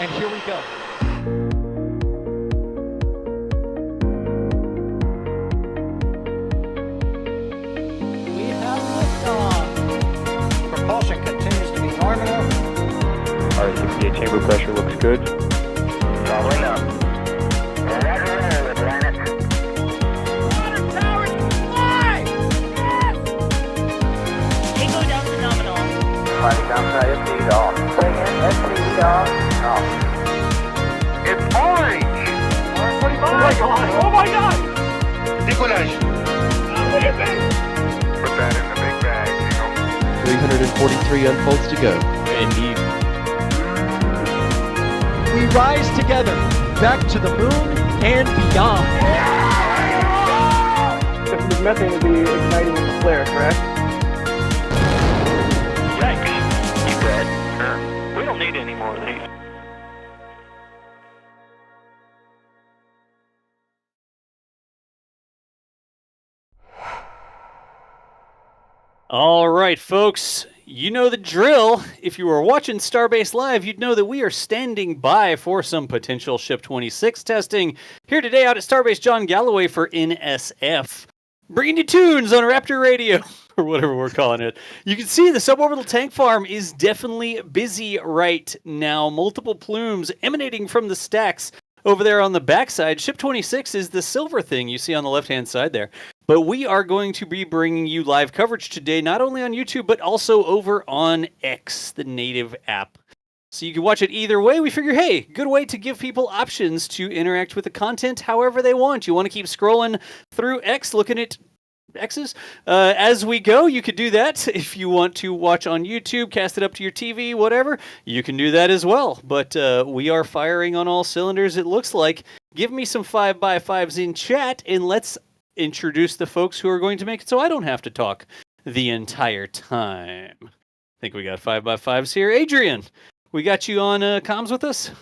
And here we go. We have liftoff. Propulsion continues to be nominal. R68 chamber pressure looks good. Following up. Roger, Atlantis. Water towers fly! Yes! Tango down to nominal. Fighting downside SPD off. Bring in SPD off. Off. It's orange! Orange 45! Oh my god! Oh my god! Decollage. Look at this! Put that in the big bag, Eagle. 343 unfolds to go. Indeed. We rise together, back to the moon and beyond. This methane will be igniting with the flare, correct? Thanks. Keep red. Sure. We don't need any more of these. All right, folks, you know the drill. If you were watching Starbase Live, you'd know that we are standing by for some potential Ship 26 testing. Here today out at Starbase John Galloway for NSF. Bringing you tunes on Raptor Radio, or whatever we're calling it. You can see the suborbital tank farm is definitely busy right now. Multiple plumes emanating from the stacks over there on the backside. Ship 26 is the silver thing you see on the left-hand side there. But we are going to be bringing you live coverage today, not only on YouTube, but also over on X, the native app. So you can watch it either way. We figure, hey, good way to give people options to interact with the content however they want. You want to keep scrolling through X, looking at X's as we go. You could do that. If you want to watch on YouTube, cast it up to your TV, whatever, you can do that as well. But we are firing on all cylinders, it looks like. Give me some 5x5s in chat, and let's introduce the folks who are going to make it so I don't have to talk the entire time. I think we got 5x5s here. Adrian, we got you on comms with us?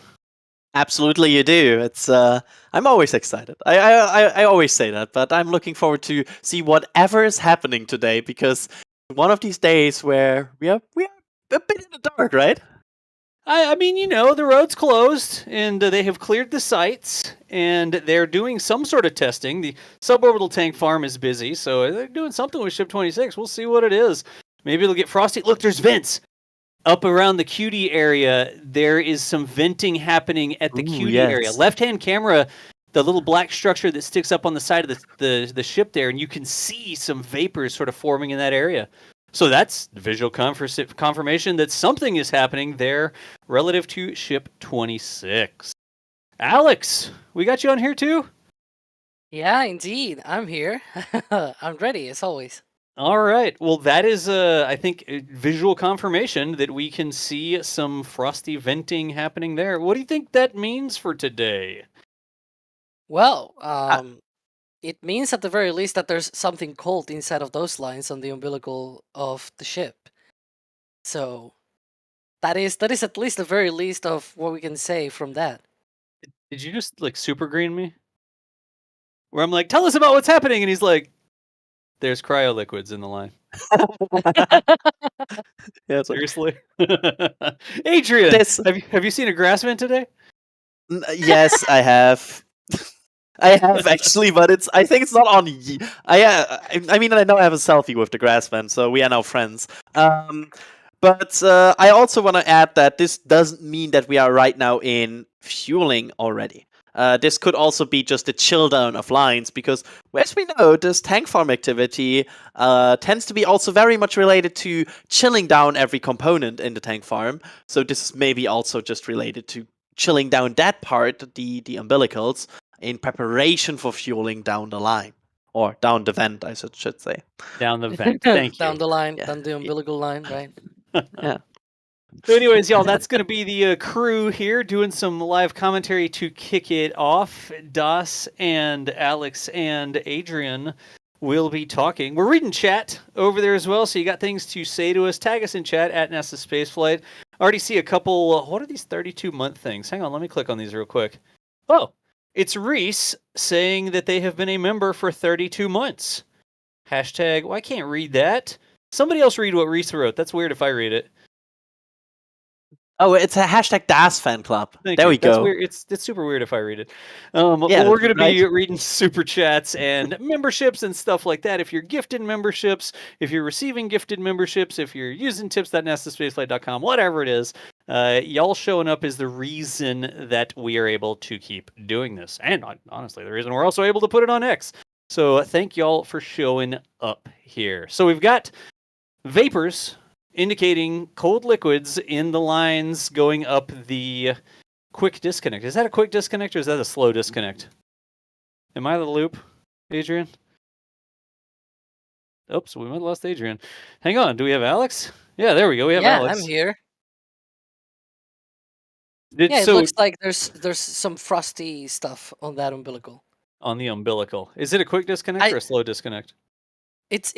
Absolutely, you do. It's I'm always excited. I always say that, but I'm looking forward to see whatever is happening today because one of these days where we are a bit in the dark, right? I mean, you know, the road's closed, and they have cleared the sites, and they're doing some sort of testing. The suborbital tank farm is busy, so they're doing something with Ship 26. We'll see what it is. Maybe it'll get frosty. Look, there's vents. Up around the QD area, there is some venting happening at the QD area. Left-hand camera, the little black structure that sticks up on the side of the ship there, and you can see some vapors sort of forming in that area. So that's visual confirmation that something is happening there relative to Ship 26. Alex, we got you on here too? Yeah, indeed. I'm here. I'm ready, as always. All right. Well, that is, I think, visual confirmation that we can see some frosty venting happening there. What do you think that means for today? Well, it means at the very least that there's something cold inside of those lines on the umbilical of the ship. So that is at least the very least of what we can say from that. Did you just like super green me? Where I'm like, tell us about what's happening, and he's like, there's cryo liquids in the line. Yeah, Seriously? Adrian, have you seen a grass vent today? Yes, I have. I have actually, but I think it's not on. I mean, I know I have a selfie with the grass vent, so we are now friends. But I also want to add that this doesn't mean that we are right now in fueling already. This could also be just a chill down of lines, because as we know, this tank farm activity tends to be also very much related to chilling down every component in the tank farm. So this is maybe also just related to chilling down that part, the umbilicals, in preparation for fueling down the line. Or down the vent, I should say. Down the vent, thank you. Down the line, Yeah. down the umbilical line, right? Yeah. So anyways, y'all, that's going to be the crew here doing some live commentary to kick it off. Das and Alex and Adrian will be talking. We're reading chat over there as well, so you got things to say to us. Tag us in chat at NASASpaceflight. I already see a couple, what are these 32-month things? Hang on, let me click on these real quick. Oh, it's Reese saying that they have been a member for 32 months. Hashtag, well, I can't read that. Somebody else read what Reese wrote. That's weird if I read it. Oh, it's a hashtag DAS fan club. Thank There you. we That's go. weird. It's super weird if I read it. Yeah, we're going to be right. reading super chats and memberships and stuff like that. If you're gifted memberships, if you're receiving gifted memberships, if you're using tips.nasaspaceflight.com, whatever it is, y'all showing up is the reason that we are able to keep doing this. And honestly, the reason we're also able to put it on X. So thank y'all for showing up here. So we've got vapors indicating cold liquids in the lines going up the quick disconnect. Is that a quick disconnect or is that a slow disconnect? Am I the loop, Adrian? Oops, we might have lost Adrian. Hang on, do we have Alex? Yeah, there we go. We have Yeah, Alex. I'm here. Yeah, it looks like there's some frosty stuff on that umbilical. On the umbilical. Is it a quick disconnect or a slow disconnect? It's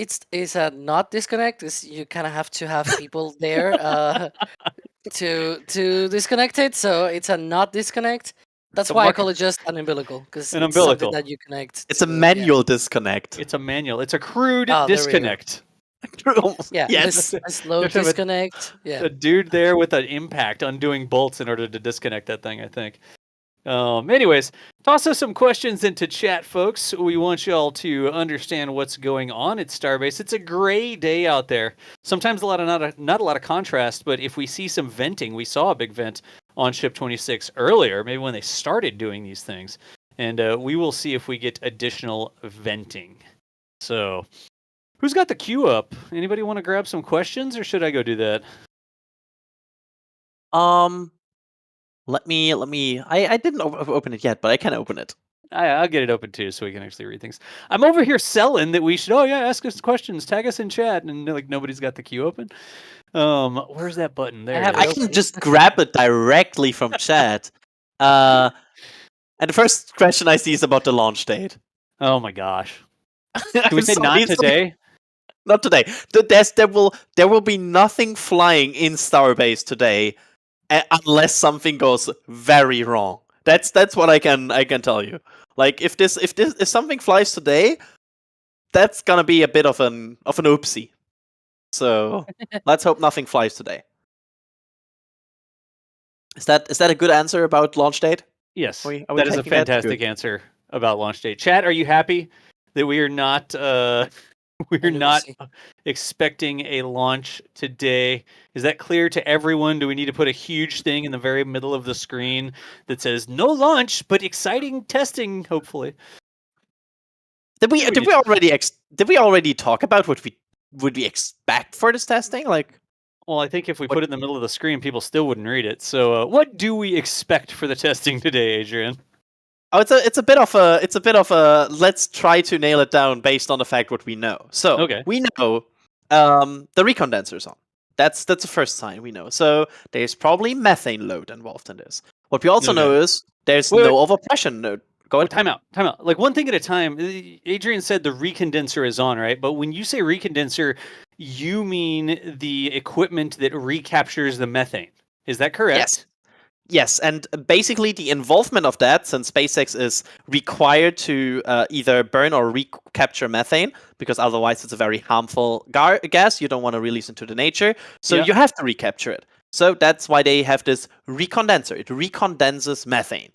a not disconnect. You kind of have to have people there to disconnect it. So it's a not disconnect. That's why I call it just an umbilical, because An it's something umbilical. that you connect. It's a manual disconnect. It's a manual. It's a crude Oh, there we go. disconnect. Yeah, Yes. a slow have to have a- disconnect. Yeah. A dude there with an impact undoing bolts in order to disconnect that thing, I think. Anyways, toss us some questions into chat, folks. We want y'all to understand what's going on at Starbase. It's a gray day out there. Sometimes not a lot of contrast, but if we see some venting, we saw a big vent on Ship 26 earlier, maybe when they started doing these things. And we will see if we get additional venting. So, who's got the queue up? Anybody want to grab some questions, or should I go do that? Let me. I didn't open it yet, but I can open it. I'll get it open too, so we can actually read things. I'm over here selling that we should. Oh yeah, ask us questions, tag us in chat, and like nobody's got the queue open. Where's that button? There. I can just grab it directly from chat. And the first question I see is about the launch date. Oh my gosh. Can we say not today? Not today. There will be nothing flying in Starbase today, unless something goes very wrong. That's what I can tell you. Like if something flies today, that's gonna be a bit of an oopsie. So let's hope nothing flies today. Is that a good answer about launch date? Yes, are we that is a fantastic answer about launch date. Chat, are you happy that we are not expecting a launch today? Is that clear to everyone? Do we need to put a huge thing in the very middle of the screen that says no launch but exciting testing? Hopefully. Did we already talk about what we expect for this testing? Like, well, I think if we put it in the middle of the screen, people still wouldn't read it. So, what do we expect for the testing today, Adrian? Oh, it's a bit of a let's try to nail it down based on the fact what we know. So we know the recondenser's on. That's the first sign we know. So there's probably methane load involved in this. What we also know is there's no overpressure load. Go ahead. Time out. Like one thing at a time. Adrian said the recondenser is on, right? But when you say recondenser, you mean the equipment that recaptures the methane. Is that correct? Yes, and basically the involvement of that, since SpaceX is required to either burn or recapture methane, because otherwise it's a very harmful gas you don't want to release into the nature, so you have to recapture it. So that's why they have this recondenser. It recondenses methane.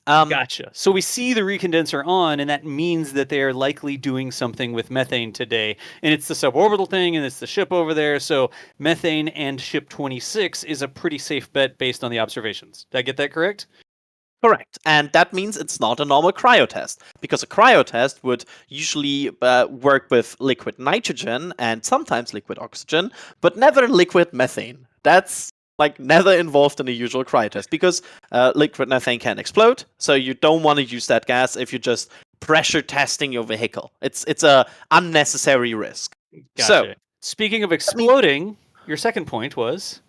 Gotcha. So we see the recondenser on, and that means that they are likely doing something with methane today. And it's the suborbital thing, and it's the ship over there. So methane and Ship 26 is a pretty safe bet based on the observations. Did I get that correct? Correct. And that means it's not a normal cryotest, because a cryotest would usually work with liquid nitrogen and sometimes liquid oxygen, but never liquid methane. That's like never involved in the usual cryotest, because liquid methane can explode, so you don't want to use that gas if you're just pressure testing your vehicle. It's a unnecessary risk. Gotcha. So, speaking of exploding, your second point was?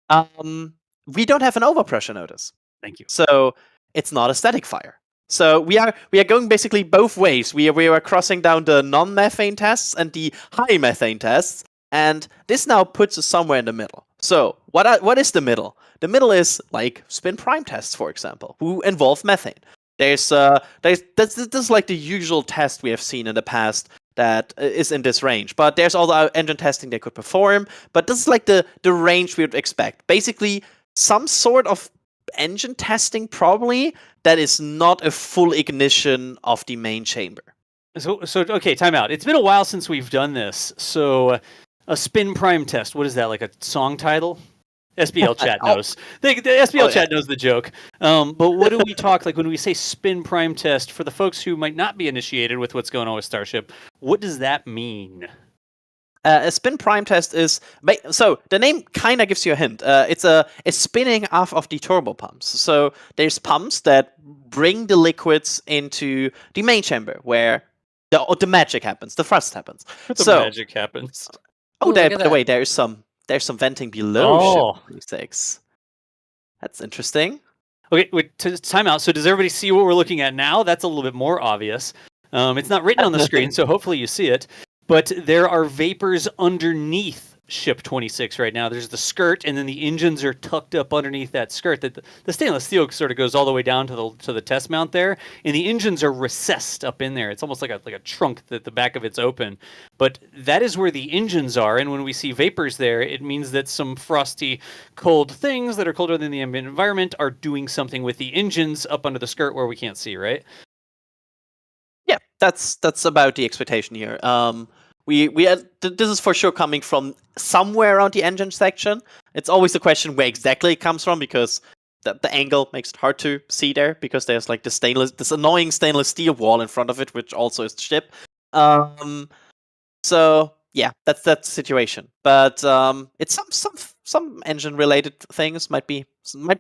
We don't have an overpressure notice. Thank you. So it's not a static fire. So we are going basically both ways. We are crossing down the non-methane tests and the high methane tests, and this now puts us somewhere in the middle. So what is the middle? The middle is like spin prime tests, for example, who involve methane. This is like the usual test we have seen in the past that is in this range. But there's also engine testing they could perform. But this is like the range we would expect. Basically, some sort of engine testing probably that is not a full ignition of the main chamber. So okay, time out. It's been a while since we've done this. So a spin prime test. What is that? Like a song title? SBL chat knows. The SBL chat knows the joke. But what do we talk like when we say spin prime test for the folks who might not be initiated with what's going on with Starship? What does that mean? A spin prime test is so the name kind of gives you a hint. It's spinning off of the turbo pumps. So there's pumps that bring the liquids into the main chamber where the magic happens, the thrust happens. Magic happens. Oh, by the way, there's some venting below Ship 26. That's interesting. Okay, wait, time out. So does everybody see what we're looking at now? That's a little bit more obvious. It's not written on the screen, so hopefully you see it. But there are vapors underneath Ship 26 right now. There's the skirt, and then the engines are tucked up underneath that skirt. The stainless steel sort of goes all the way down to the test mount there, and the engines are recessed up in there. It's almost like a trunk that the back of it's open. But that is where the engines are, and when we see vapors there, it means that some frosty, cold things that are colder than the ambient environment are doing something with the engines up under the skirt where we can't see, right? Yeah, that's about the expectation here. This is for sure coming from somewhere around the engine section. It's always the question where exactly it comes from, because the angle makes it hard to see there, because there's like this annoying stainless steel wall in front of it, which also is the ship. So yeah, that's the situation. But it's some engine related things. Might be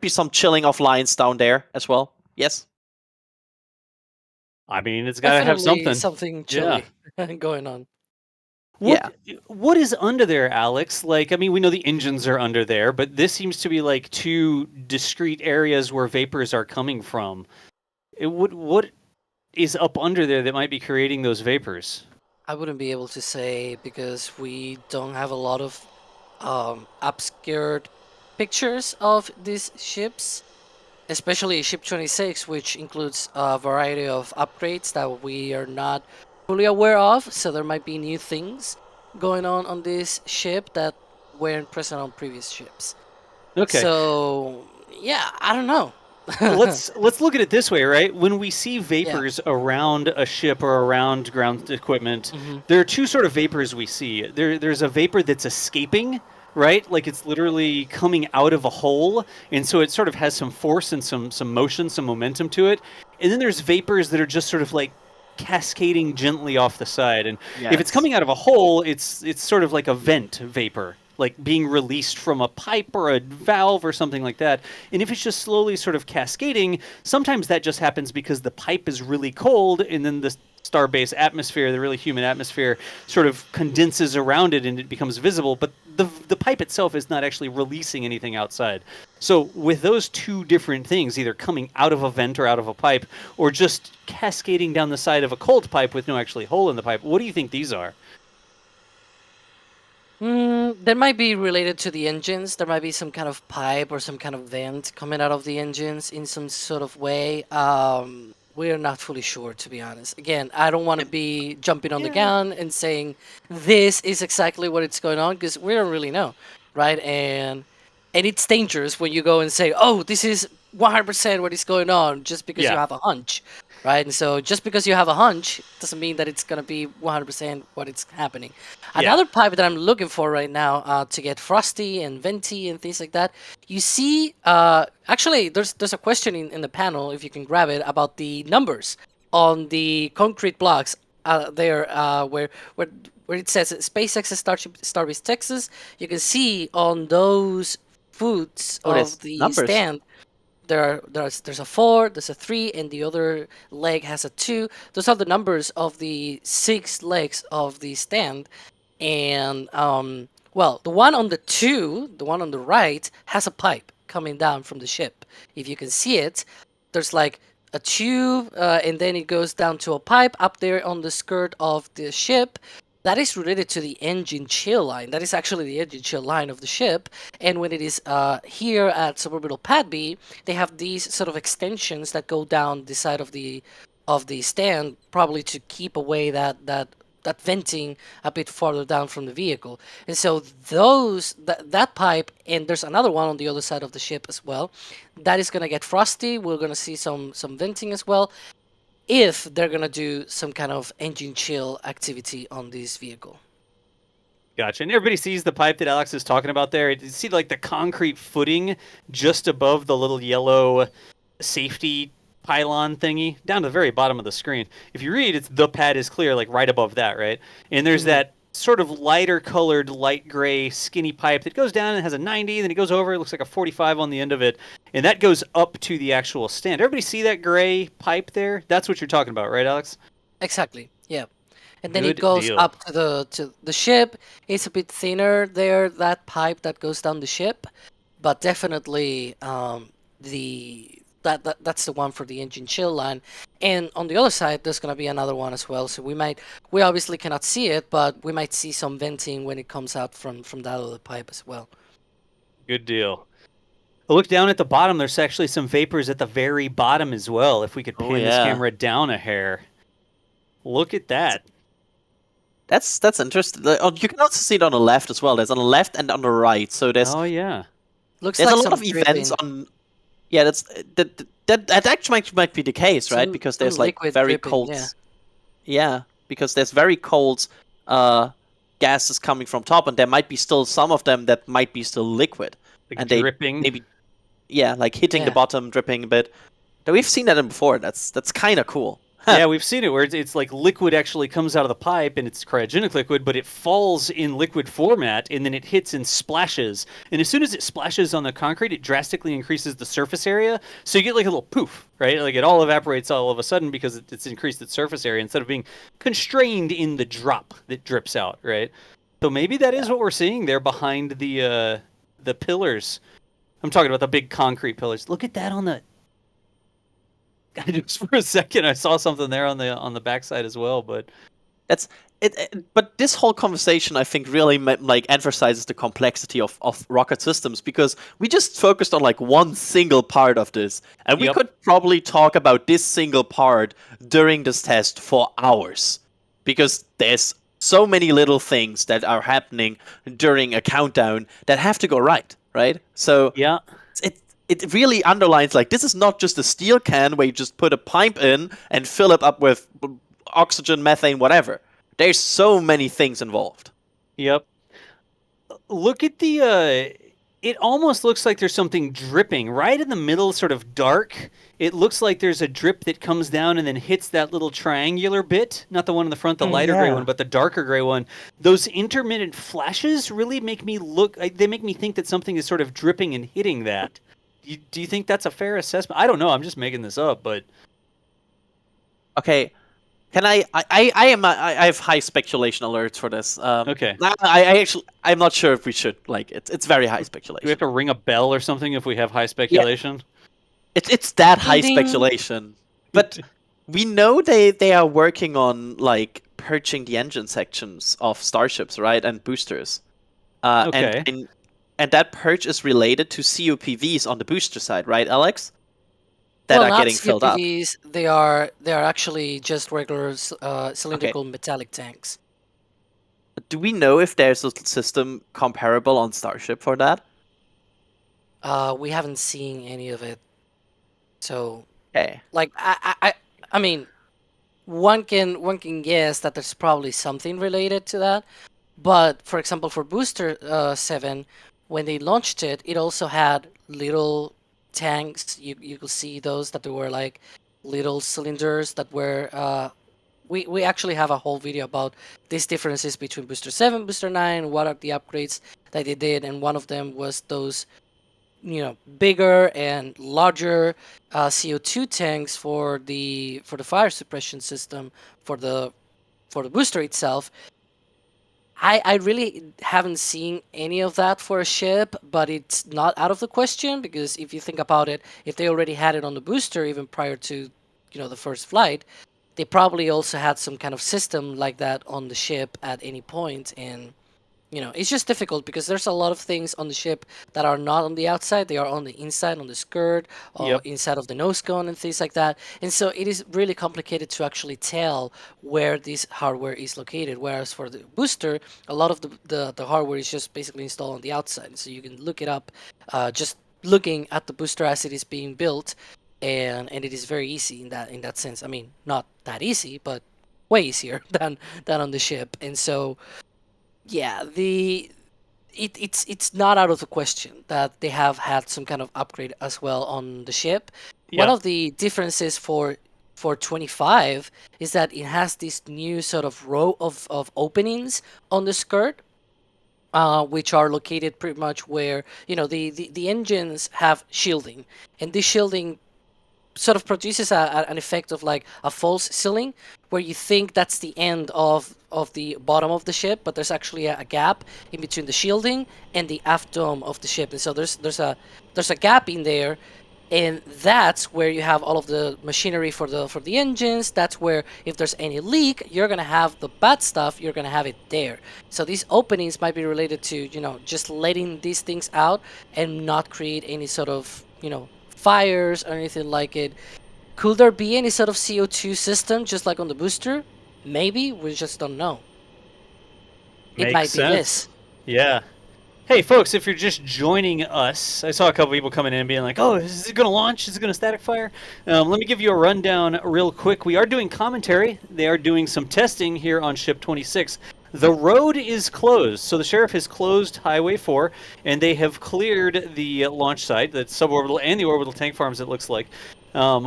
some chilling of lines down there as well. Yes. I mean, it's got to have something chilly going on. What is under there, Alex? Like, I mean, we know the engines are under there, but this seems to be like two discrete areas where vapors are coming from. What is up under there that might be creating those vapors? I wouldn't be able to say, because we don't have a lot of obscured pictures of these ships, especially Ship 26, which includes a variety of upgrades that we are not fully aware of. So there might be new things going on this ship that weren't present on previous ships. Okay. So yeah, I don't know. let's look at it this way, right? When we see vapors around a ship or around ground equipment, there are two sort of vapors we see. There's a vapor that's escaping, right? Like it's literally coming out of a hole, and so it sort of has some force and some motion, some momentum to it. And then there's vapors that are just sort of like cascading gently off the side. And if it's coming out of a hole, it's sort of like a vent vapor, like being released from a pipe or a valve or something like that. And if it's just slowly sort of cascading, sometimes that just happens because the pipe is really cold, and then the Starbase atmosphere, the really humid atmosphere, sort of condenses around it and it becomes visible, but the pipe itself is not actually releasing anything outside. So with those two different things, either coming out of a vent or out of a pipe, or just cascading down the side of a cold pipe with no actually hole in the pipe, what do you think these are? That might be related to the engines. There might be some kind of pipe or some kind of vent coming out of the engines in some sort of way. We are not fully sure, to be honest. Again, I don't want to be jumping on the gun and saying this is exactly what it's going on, because we don't really know, right? And it's dangerous when you go and say, oh, this is 100% what is going on, just because you have a hunch, right? And so just because you have a hunch doesn't mean that it's going to be 100% what is happening. Another pipe that I'm looking for right now to get frosty and venti and things like that, you see, actually, there's a question in the panel, if you can grab it, about the numbers on the concrete blocks there where it says SpaceX Starship Starbase Texas. You can see on those foots of the stand, there's a 4, there's a 3, and the other leg has a 2. Those are the numbers of the 6 legs of the stand. And well, the one on the 2, the one on the right, has a pipe coming down from the ship. If you can see it, there's like a tube, and then it goes down to a pipe up there on the skirt of the ship. That is related to the engine chill line. That is actually the engine chill line of the ship. And when it is here at Suborbital Pad B, they have these sort of extensions that go down the side of the stand, probably to keep away that that venting a bit farther down from the vehicle. And so that pipe, and there's another one on the other side of the ship as well, that is going to get frosty. We're going to see some venting as well, if they're going to do some kind of engine chill activity on this vehicle. Gotcha. And everybody sees the pipe that Alex is talking about there. You see like the concrete footing just above the little yellow safety pylon thingy down to the very bottom of the screen. If you read, it's "the pad is clear," like right above that, right? And there's that sort of lighter colored, light gray, skinny pipe that goes down and has a 90, then it goes over, it looks like a 45 on the end of it, and that goes up to the actual stand. Everybody see that gray pipe there? That's what you're talking about, right, Alex? Exactly, yeah. And then Good it goes deal. up to the ship. It's a bit thinner there, that pipe that goes down the ship, but definitely that's the one for the engine chill line. And on the other side, there's going to be another one as well. So we obviously cannot see it, but we might see some venting when it comes out from that other pipe as well. Good deal. Look down at the bottom. There's actually some vapors at the very bottom as well. If we could pan this camera down a hair. Look at that. That's interesting. You can also see it on the left as well. There's on the left and on the right. So there's looks there's like a lot some of events on. Yeah, that actually might be the case, right? Because there's like very dripping, cold. Yeah, because there's very cold gases coming from top, and there might be still some of them that might be still liquid, like and dripping. they maybe like hitting the bottom, dripping a bit. But we've seen that before. That's kind of cool. Yeah, we've seen it where it's like liquid actually comes out of the pipe and it's cryogenic liquid, but it falls in liquid format and then it hits and splashes. And as soon as it splashes on the concrete, it drastically increases the surface area. So you get like a little poof, right? Like it all evaporates all of a sudden because it's increased its surface area instead of being constrained in the drop that drips out, right? So maybe that is what we're seeing there behind the pillars. I'm talking about the big concrete pillars. Look at that on the... Just for a second, I saw something there on the backside as well, but that's it. But this whole conversation, I think, really like emphasizes the complexity of rocket systems, because we just focused on like one single part of this, and we could probably talk about this single part during this test for hours, because there's so many little things that are happening during a countdown that have to go right? So yeah. It really underlines, like, this is not just a steel can where you just put a pipe in and fill it up with oxygen, methane, whatever. There's so many things involved. Yep. Look at the... it almost looks like there's something dripping right in the middle, sort of dark. It looks like there's a drip that comes down and then hits that little triangular bit. Not the one in the front, the lighter gray one, but the darker gray one. Those intermittent flashes really make me they make me think that something is sort of dripping and hitting that. Do you think that's a fair assessment? I don't know. I'm just making this up, but okay. Can I have high speculation alerts for this. Okay. I'm not sure if we should. Like, it's very high speculation. Do we have to ring a bell or something if we have high speculation? Yeah. It's that high speculation. But we know they are working on like purging the engine sections of starships, right, and boosters. Okay. And that purge is related to COPVs on the booster side, right, Alex? That are getting filled up. They are actually just regular cylindrical metallic tanks. Do we know if there's a system comparable on Starship for that? We haven't seen any of it. So, like, I mean, one can guess that there's probably something related to that. But for example, for Booster 7. When they launched it, it also had little tanks. You could see those that were like little cylinders that were. We actually have a whole video about these differences between Booster 7, Booster 9, what are the upgrades that they did, and one of them was those, bigger and larger CO2 tanks for the fire suppression system for the booster itself. I really haven't seen any of that for a ship, but it's not out of the question, because if you think about it, if they already had it on the booster even prior to, the first flight, they probably also had some kind of system like that on the ship at any point, and it's just difficult because there's a lot of things on the ship that are not on the outside. They are on the inside, on the skirt, or Yep. inside of the nose cone and things like that. And so it is really complicated to actually tell where this hardware is located. Whereas for the booster, a lot of the hardware is just basically installed on the outside. So you can look it up just looking at the booster as it is being built. And it is very easy in that sense. I mean, not that easy, but way easier than on the ship. And so yeah, it's not out of the question that they have had some kind of upgrade as well on the ship. One Yeah. of the differences for 25 is that it has this new sort of row of openings on the skirt, which are located pretty much where the engines have shielding, and this shielding sort of produces an effect of like a false ceiling, where you think that's the end of the bottom of the ship, but there's actually a gap in between the shielding and the aft dome of the ship. And so there's a gap in there, and that's where you have all of the machinery for the engines. That's where if there's any leak, you're gonna have the bad stuff. You're gonna have it there. So these openings might be related to just letting these things out and not create any sort of fires or anything like it. Could there be any sort of CO2 system just like on the booster? Maybe, we just don't know. It Makes might sense. be this. Yeah. Hey, folks, if you're just joining us, I saw a couple people coming in being like, oh, is it going to launch? Is it going to static fire? Let me give you a rundown real quick. We are doing commentary. They are doing some testing here on Ship 26. The road is closed, so the sheriff has closed Highway 4, and they have cleared the launch site, the suborbital and the orbital tank farms, it looks like.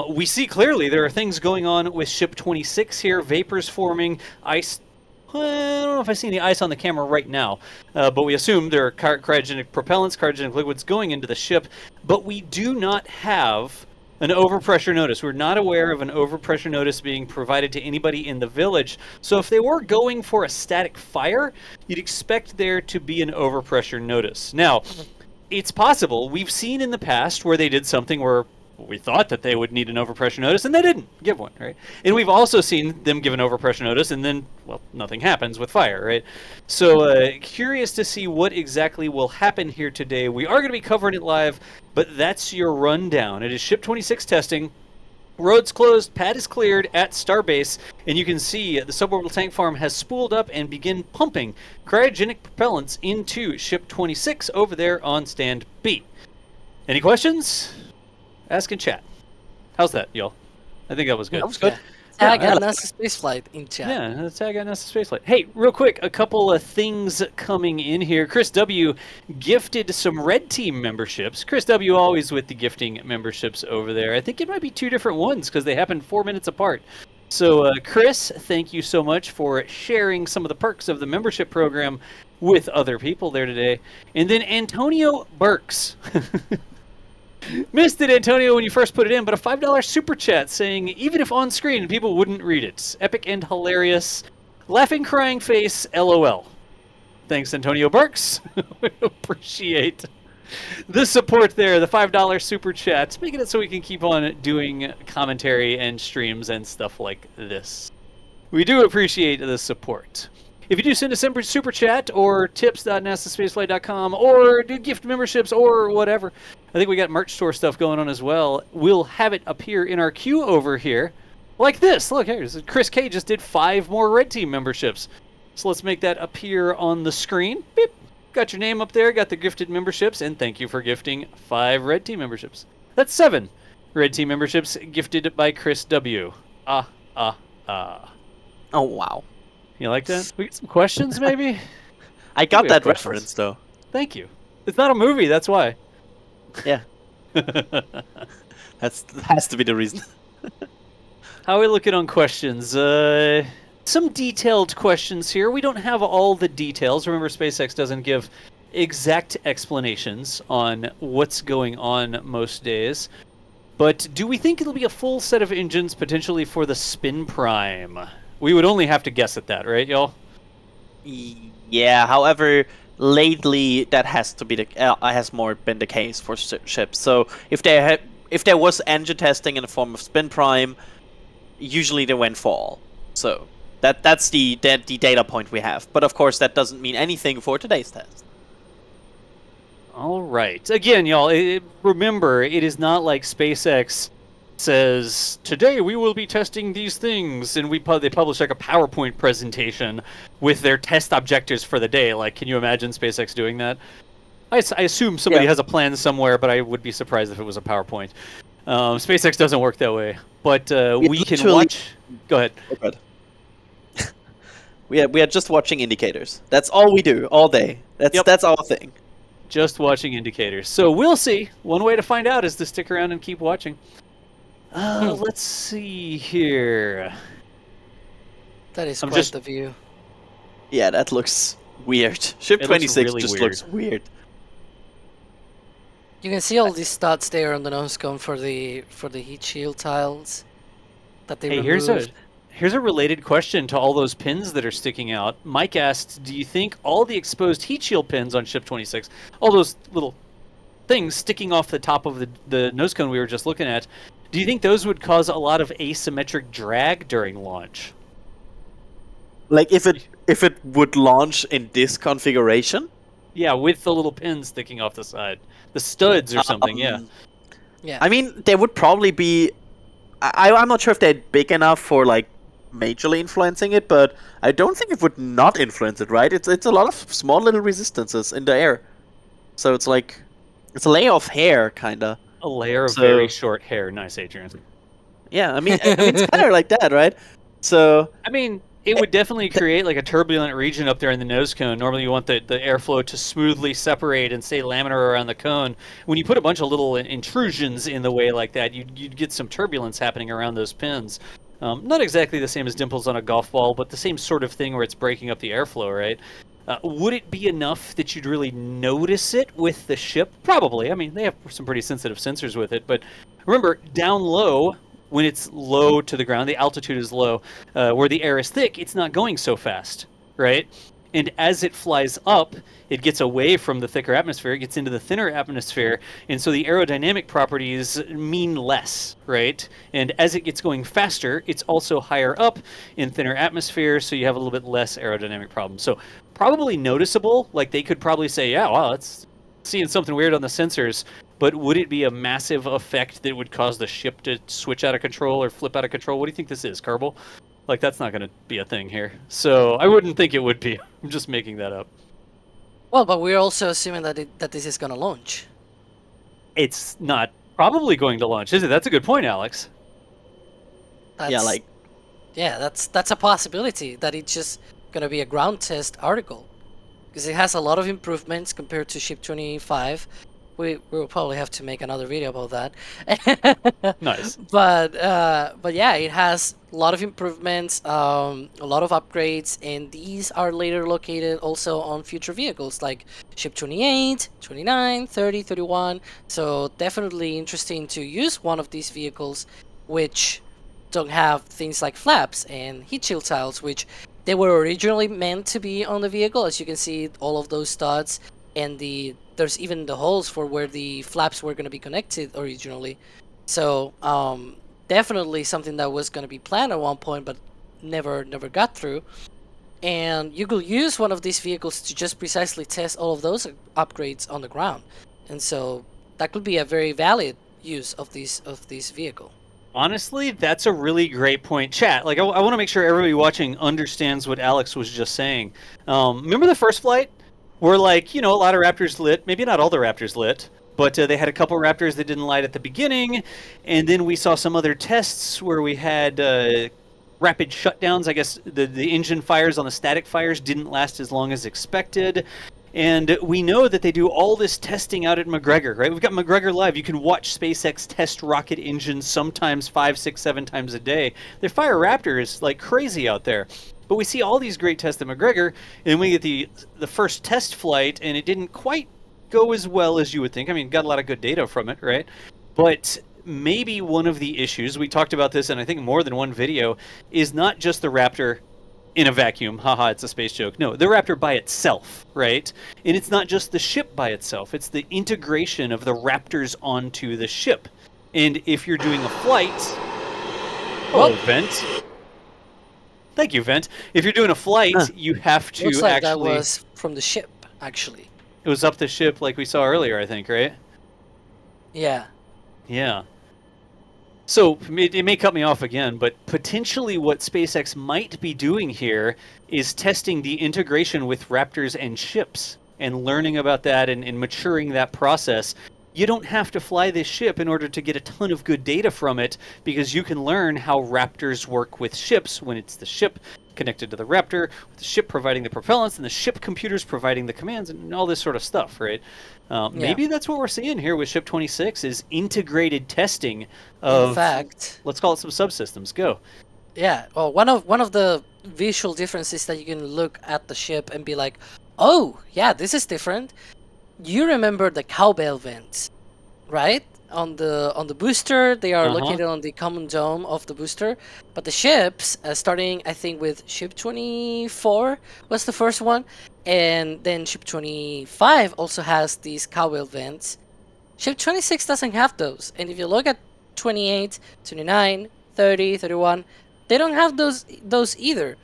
We see clearly there are things going on with Ship 26 here, vapors forming, ice. I don't know if I see any ice on the camera right now, but we assume there are cryogenic propellants, cryogenic liquids going into the ship, but we do not have an overpressure notice. We're not aware of an overpressure notice being provided to anybody in the village. So if they were going for a static fire, you'd expect there to be an overpressure notice. Now, it's possible. We've seen in the past where they did something where we thought that they would need an overpressure notice, and they didn't give one, right? And we've also seen them give an overpressure notice, and then, well, nothing happens with fire, right? So, curious to see what exactly will happen here today. We are going to be covering it live, but that's your rundown. It is Ship 26 testing. Roads closed, pad is cleared at Starbase, and you can see the suborbital tank farm has spooled up and begin pumping cryogenic propellants into Ship 26 over there on stand B. Any questions? Ask in chat. How's that, y'all? I think that was good. That was good. Tag at NASASpaceflight in chat. Yeah, tag at NASASpaceflight. Hey, real quick, a couple of things coming in here. Chris W. gifted some Red Team memberships. Chris W. always with the gifting memberships over there. I think it might be two different ones because they happen 4 minutes apart. So, Chris, thank you so much for sharing some of the perks of the membership program with other people there today. And then Antonio Burks. Missed it, Antonio, when you first put it in, but a $5 super chat saying, even if on screen, people wouldn't read it. Epic and hilarious. Laughing, crying face, LOL. Thanks, Antonio Burks. We appreciate the support there, the $5 super chat, making it so we can keep on doing commentary and streams and stuff like this. We do appreciate the support. If you do send a super chat or tips.nasaspaceflight.com or do gift memberships or whatever, I think we got merch store stuff going on as well. We'll have it appear in our queue over here like this. Look, here's Chris K just did 5 more Red Team memberships. So let's make that appear on the screen. Beep. Got your name up there, got the gifted memberships, and thank you for gifting 5 Red Team memberships. That's 7 Red Team memberships gifted by Chris W. Oh, wow. You like that? We get some questions, maybe? I got We that have questions. reference, though. Thank you. It's not a movie, that's why. Yeah. That has to be the reason. How are we looking on questions? Some detailed questions here. We don't have all the details. Remember, SpaceX doesn't give exact explanations on what's going on most days. But do we think it'll be a full set of engines potentially for the Spin Prime? We would only have to guess at that, right, y'all? Yeah, however, lately that has to be has more been the case for ships. So if there was engine testing in the form of Spin Prime, usually they went for all. So That's the data point we have. But of course, that doesn't mean anything for today's test. All right. Again, y'all, remember, it is not like SpaceX says, today we will be testing these things, and they publish like a PowerPoint presentation with their test objectives for the day. Like, can you imagine SpaceX doing that? I assume somebody has a plan somewhere, but I would be surprised if it was a PowerPoint. SpaceX doesn't work that way. But we can watch... Go ahead. Oh, good. we are just watching indicators. That's all we do, all day. That's our thing. Just watching indicators. So we'll see. One way to find out is to stick around and keep watching. Let's see here. That is quite the view. Yeah, that looks weird. Ship 26 really just looks weird. You can see all these dots there on the nose cone for the heat shield tiles that they removed. Here's a related question to all those pins that are sticking out. Mike asked, do you think all the exposed heat shield pins on Ship 26, all those little things sticking off the top of the nose cone we were just looking at, do you think those would cause a lot of asymmetric drag during launch? Like if it would launch in this configuration? Yeah, with the little pins sticking off the side. The studs or something, yeah. I mean, there would probably be... I'm not sure if they're big enough for, like, majorly influencing it, but I don't think it would not influence it, right? It's a lot of small little resistances in the air. So it's like... It's a layer of hair, kinda. A layer of very short hair. Nice, Adrian. Yeah, I mean it's kind of like that, right? So... I mean... It would definitely create like a turbulent region up there in the nose cone. Normally you want the airflow to smoothly separate and stay laminar around the cone. When you put a bunch of little intrusions in the way like that, you'd get some turbulence happening around those pins. Not exactly the same as dimples on a golf ball, but the same sort of thing where it's breaking up the airflow, right? Would it be enough that you'd really notice it with the ship? Probably. I mean, they have some pretty sensitive sensors with it. But remember, down low... When it's low to the ground, the altitude is low, where the air is thick, it's not going so fast, right? And as it flies up, it gets away from the thicker atmosphere, it gets into the thinner atmosphere, and so the aerodynamic properties mean less, right? And as it gets going faster, it's also higher up in thinner atmosphere, so you have a little bit less aerodynamic problems. So probably noticeable, like they could probably say, yeah, wow, it's seeing something weird on the sensors. But would it be a massive effect that would cause the ship to switch out of control or flip out of control? What do you think this is, Kerbal? Like, that's not going to be a thing here. So I wouldn't think it would be. I'm just making that up. Well, but we're also assuming that this is going to launch. It's not probably going to launch, is it? That's a good point, Alex. That's a possibility that it's just going to be a ground test article. Because it has a lot of improvements compared to Ship 25. We will probably have to make another video about that. Nice. But yeah, it has a lot of improvements, a lot of upgrades, and these are later located also on future vehicles like Ship 28, 29, 30, 31. So definitely interesting to use one of these vehicles which don't have things like flaps and heat shield tiles, which they were originally meant to be on the vehicle. As you can see, all of those studs and there's even the holes for where the flaps were going to be connected originally. So definitely something that was going to be planned at one point but never got through. And you could use one of these vehicles to just precisely test all of those upgrades on the ground. And so that could be a very valid use of this vehicle. Honestly, that's a really great point. Chat, like I want to make sure everybody watching understands what Alex was just saying. Remember the first flight? Where, like, you know, a lot of Raptors lit. Maybe not all the Raptors lit, but they had a couple Raptors that didn't light at the beginning. And then we saw some other tests where we had rapid shutdowns. I guess the engine fires on the static fires didn't last as long as expected. And we know that they do all this testing out at McGregor, right? We've got McGregor Live. You can watch SpaceX test rocket engines sometimes 5, 6, 7 times a day. They fire Raptors like crazy out there. But we see all these great tests at McGregor, and we get the first test flight, and it didn't quite go as well as you would think. I mean, got a lot of good data from it, right? But maybe one of the issues, we talked about this in I think more than one video, is not just the Raptor in a vacuum. Haha, it's a space joke. No, the Raptor by itself, right? And it's not just the ship by itself. It's the integration of the Raptors onto the ship. And if you're doing a flight... Oh, vent. Thank you, Vent. If you're doing a flight, you have to Looks like actually. that was from the ship, actually. It was up the ship, like we saw earlier, I think, right? Yeah. Yeah. So it may cut me off again, but potentially what SpaceX might be doing here is testing the integration with Raptors and ships and learning about that and maturing that process. You don't have to fly this ship in order to get a ton of good data from it, because you can learn how Raptors work with ships when it's the ship connected to the Raptor, with the ship providing the propellants and the ship computers providing the commands and all this sort of stuff, right? Maybe that's what we're seeing here with Ship 26 is integrated testing of, in fact, let's call it some subsystems. Go. Yeah. Well, one of the visual differences that you can look at the ship and be like, oh, yeah, this is different. You remember the cowbell vents, right? On the booster, they are located on the common dome of the booster. But the ships, starting I think with Ship 24 was the first one, and then Ship 25 also has these cowbell vents. Ship 26 doesn't have those, and if you look at 28, 29, 30, 31, they don't have those either.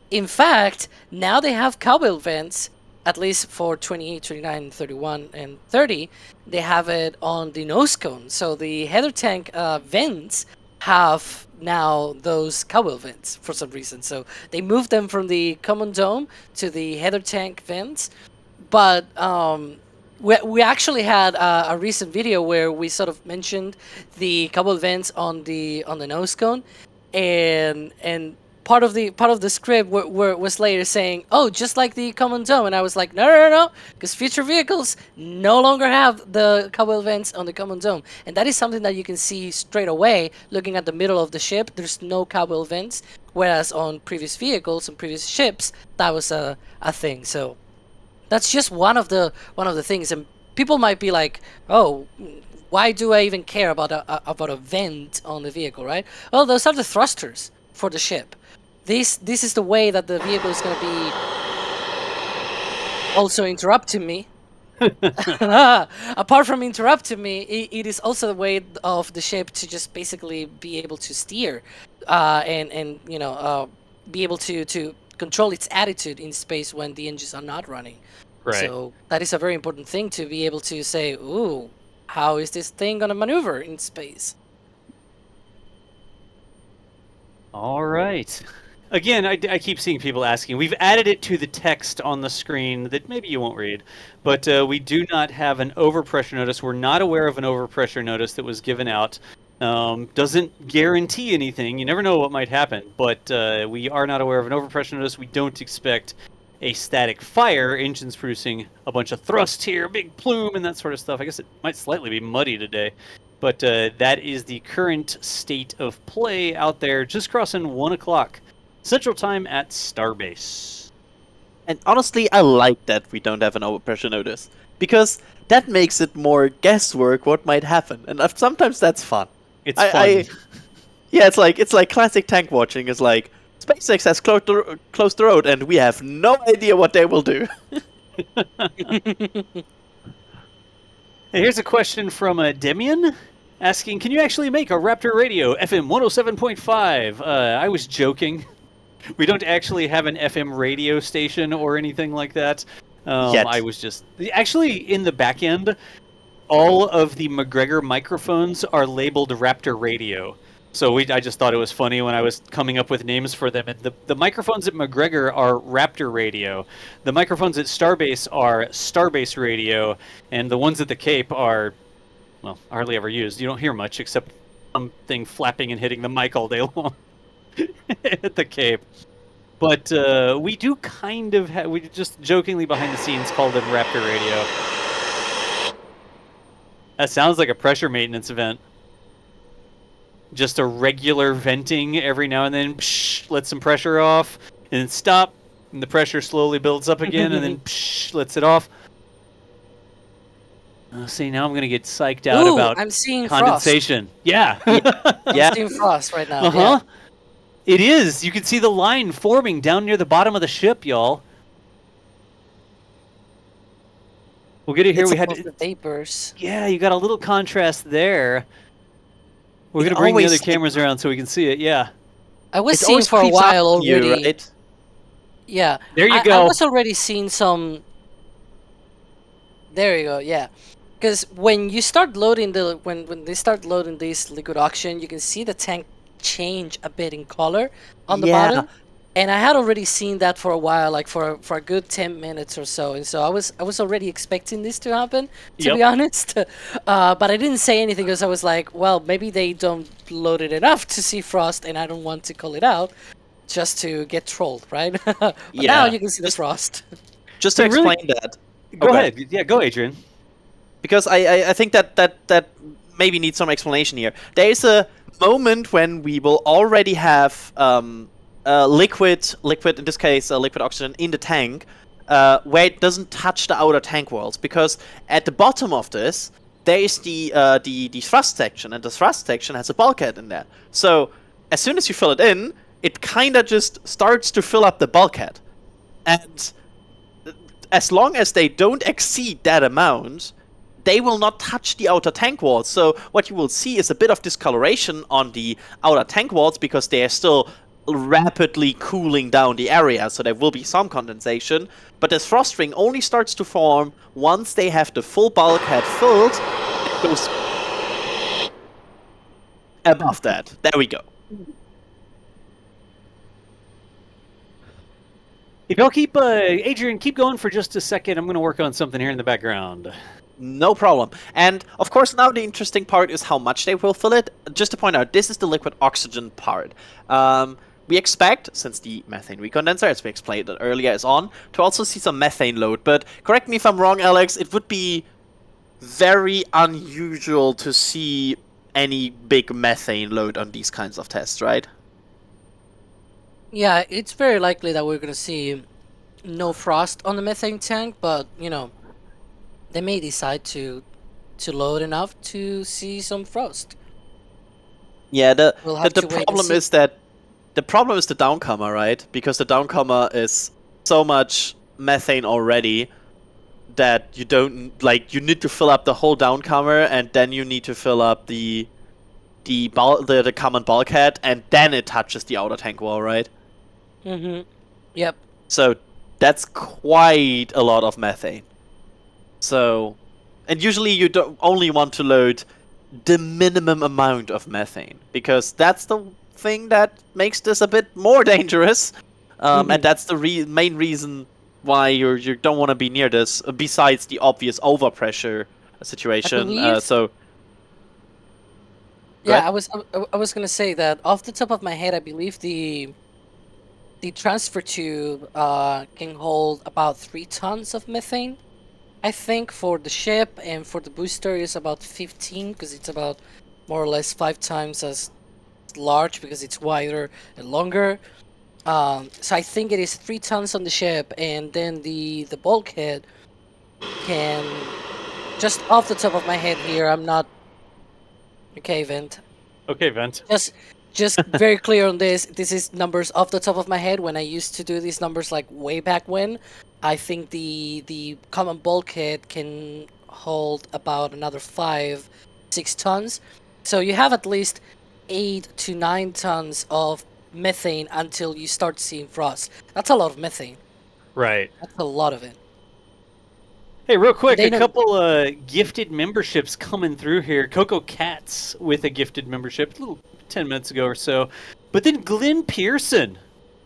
In fact, now they have cowbell vents, at least for 28, 29, 31, and 30. They have it on the nose cone. So the header tank vents have now those cowbell vents for some reason. So they moved them from the common dome to the header tank vents. But we actually had a recent video where we sort of mentioned the cowbell vents on the nose cone, and part of the script was later saying, oh, just like the common dome, and I was like, no, because future vehicles no longer have the cowbell vents on the common dome, and that is something that you can see straight away looking at the middle of the ship. There's no cowbell vents, whereas on previous vehicles and previous ships that was a thing. So that's just one of the things, and people might be like, oh, why do I even care about a vent on the vehicle, right? Well, those are the thrusters for the ship. This is the way that the vehicle is going to be also interrupting me. Apart from interrupting me, it is also the way of the ship to just basically be able to steer and be able to control its attitude in space when the engines are not running. Right. So that is a very important thing to be able to say, ooh, how is this thing going to maneuver in space? All right. Again, I keep seeing people asking. We've added it to the text on the screen that maybe you won't read, but we do not have an overpressure notice. We're not aware of an overpressure notice that was given out. Doesn't guarantee anything. You never know what might happen, but we are not aware of an overpressure notice. We don't expect a static fire, engines producing a bunch of thrust here, big plume, and that sort of stuff. I guess it might slightly be muddy today. But that is the current state of play out there, just crossing 1 o'clock Central Time at Starbase. And honestly, I like that we don't have an overpressure notice, because that makes it more guesswork what might happen, and sometimes that's fun. It's fun. Yeah, it's like classic tank watching. It's like SpaceX has closed the road, and we have no idea what they will do. Hey, here's a question from Demian asking, can you actually make a Raptor radio FM 107.5? I was joking. We don't actually have an FM radio station or anything like that. Yet. I was just... Actually, in the back end, all of the McGregor microphones are labeled Raptor radio. So I just thought it was funny when I was coming up with names for them. And the microphones at McGregor are Raptor radio. The microphones at Starbase are Starbase radio. And the ones at the Cape are, well, hardly ever used. You don't hear much except something flapping and hitting the mic all day long at the Cape. But we do kind of we just jokingly behind the scenes call them Raptor radio. That sounds like a pressure maintenance event. Just a regular venting every now and then, psh, let some pressure off, and then stop, and the pressure slowly builds up again, and then psh, lets it off. See, now I'm going to get psyched out about I'm seeing condensation. Frost. Yeah. I'm seeing frost right now. Uh-huh. Yeah. It is. You can see the line forming down near the bottom of the ship, y'all. We'll get it here. It's We had the vapors. Yeah, you got a little contrast there. We're going to bring the other cameras around so we can see it, yeah. I was It seeing always for a creeps up while on you, already. right? Yeah. There you I go. was already seeing some. There you go. Yeah. Because when you start loading when they start loading this liquid oxygen, you can see the tank change a bit in color on the Yeah. bottom. And I had already seen that for a while, like for a good 10 minutes or so. And so I was already expecting this to happen, to be Yep. honest. But I didn't say anything because I was like, well, maybe they don't load it enough to see frost, and I don't want to call it out just to get trolled, right? But now Yeah. you can see the frost. Just to And really- explain that. Go Okay. ahead. Yeah, go, Adrian. Because I think that maybe needs some explanation here. There is a moment when we will already have liquid in this case liquid oxygen in the tank, where it doesn't touch the outer tank walls, because at the bottom of this there is the thrust section, and the thrust section has a bulkhead in there. So as soon as you fill it in, it kind of just starts to fill up the bulkhead, and as long as they don't exceed that amount, they will not touch the outer tank walls. So what you will see is a bit of discoloration on the outer tank walls, because they are still rapidly cooling down the area, so there will be some condensation. But this frost ring only starts to form once they have the full bulkhead filled. It goes above that. There we go. If y'all keep, Adrian, keep going for just a second. I'm going to work on something here in the background. No problem. And of course, now the interesting part is how much they will fill it. Just to point out, this is the liquid oxygen part. We expect, since the methane recondenser, as we explained earlier, is on, to also see some methane load. But correct me if I'm wrong, Alex, it would be very unusual to see any big methane load on these kinds of tests, right? Yeah, it's very likely that we're gonna see no frost on the methane tank, but you know, they may decide to load enough to see some frost. Yeah, We'll have the to wait and problem see. is that the problem is the downcomer, right? Because the downcomer is so much methane already that you don't, like, you need to fill up the whole downcomer, and then you need to fill up the common bulkhead, and then it touches the outer tank wall, right? Mm-hmm. Yep. So that's quite a lot of methane. So, and usually you don't only want to load the minimum amount of methane, because that's the thing that makes this a bit more dangerous, and that's the main reason why you don't want to be near this, besides the obvious overpressure situation. believe- So Go Yeah, ahead. I was gonna say that off the top of my head, I believe the transfer tube can hold about 3 tons of methane. I think for the ship, and for the booster is about 15, because it's about more or less 5 times as large, because it's wider and longer. So I think it is 3 tons on the ship, and then the bulkhead can, just off the top of my head here, I'm not. Okay, Vent. Okay, Vent. Just very clear on this. This is numbers off the top of my head. When I used to do these numbers, like way back when, I think the common bulkhead can hold about another 5-6 tons. So you have at least 8 to 9 tons of methane until you start seeing frost. That's a lot of methane. Right. That's a lot of it. Hey, real quick, They a don't- couple gifted memberships coming through here. Coco Cats with a gifted membership, a little 10 minutes ago or so. But then Glenn Pearson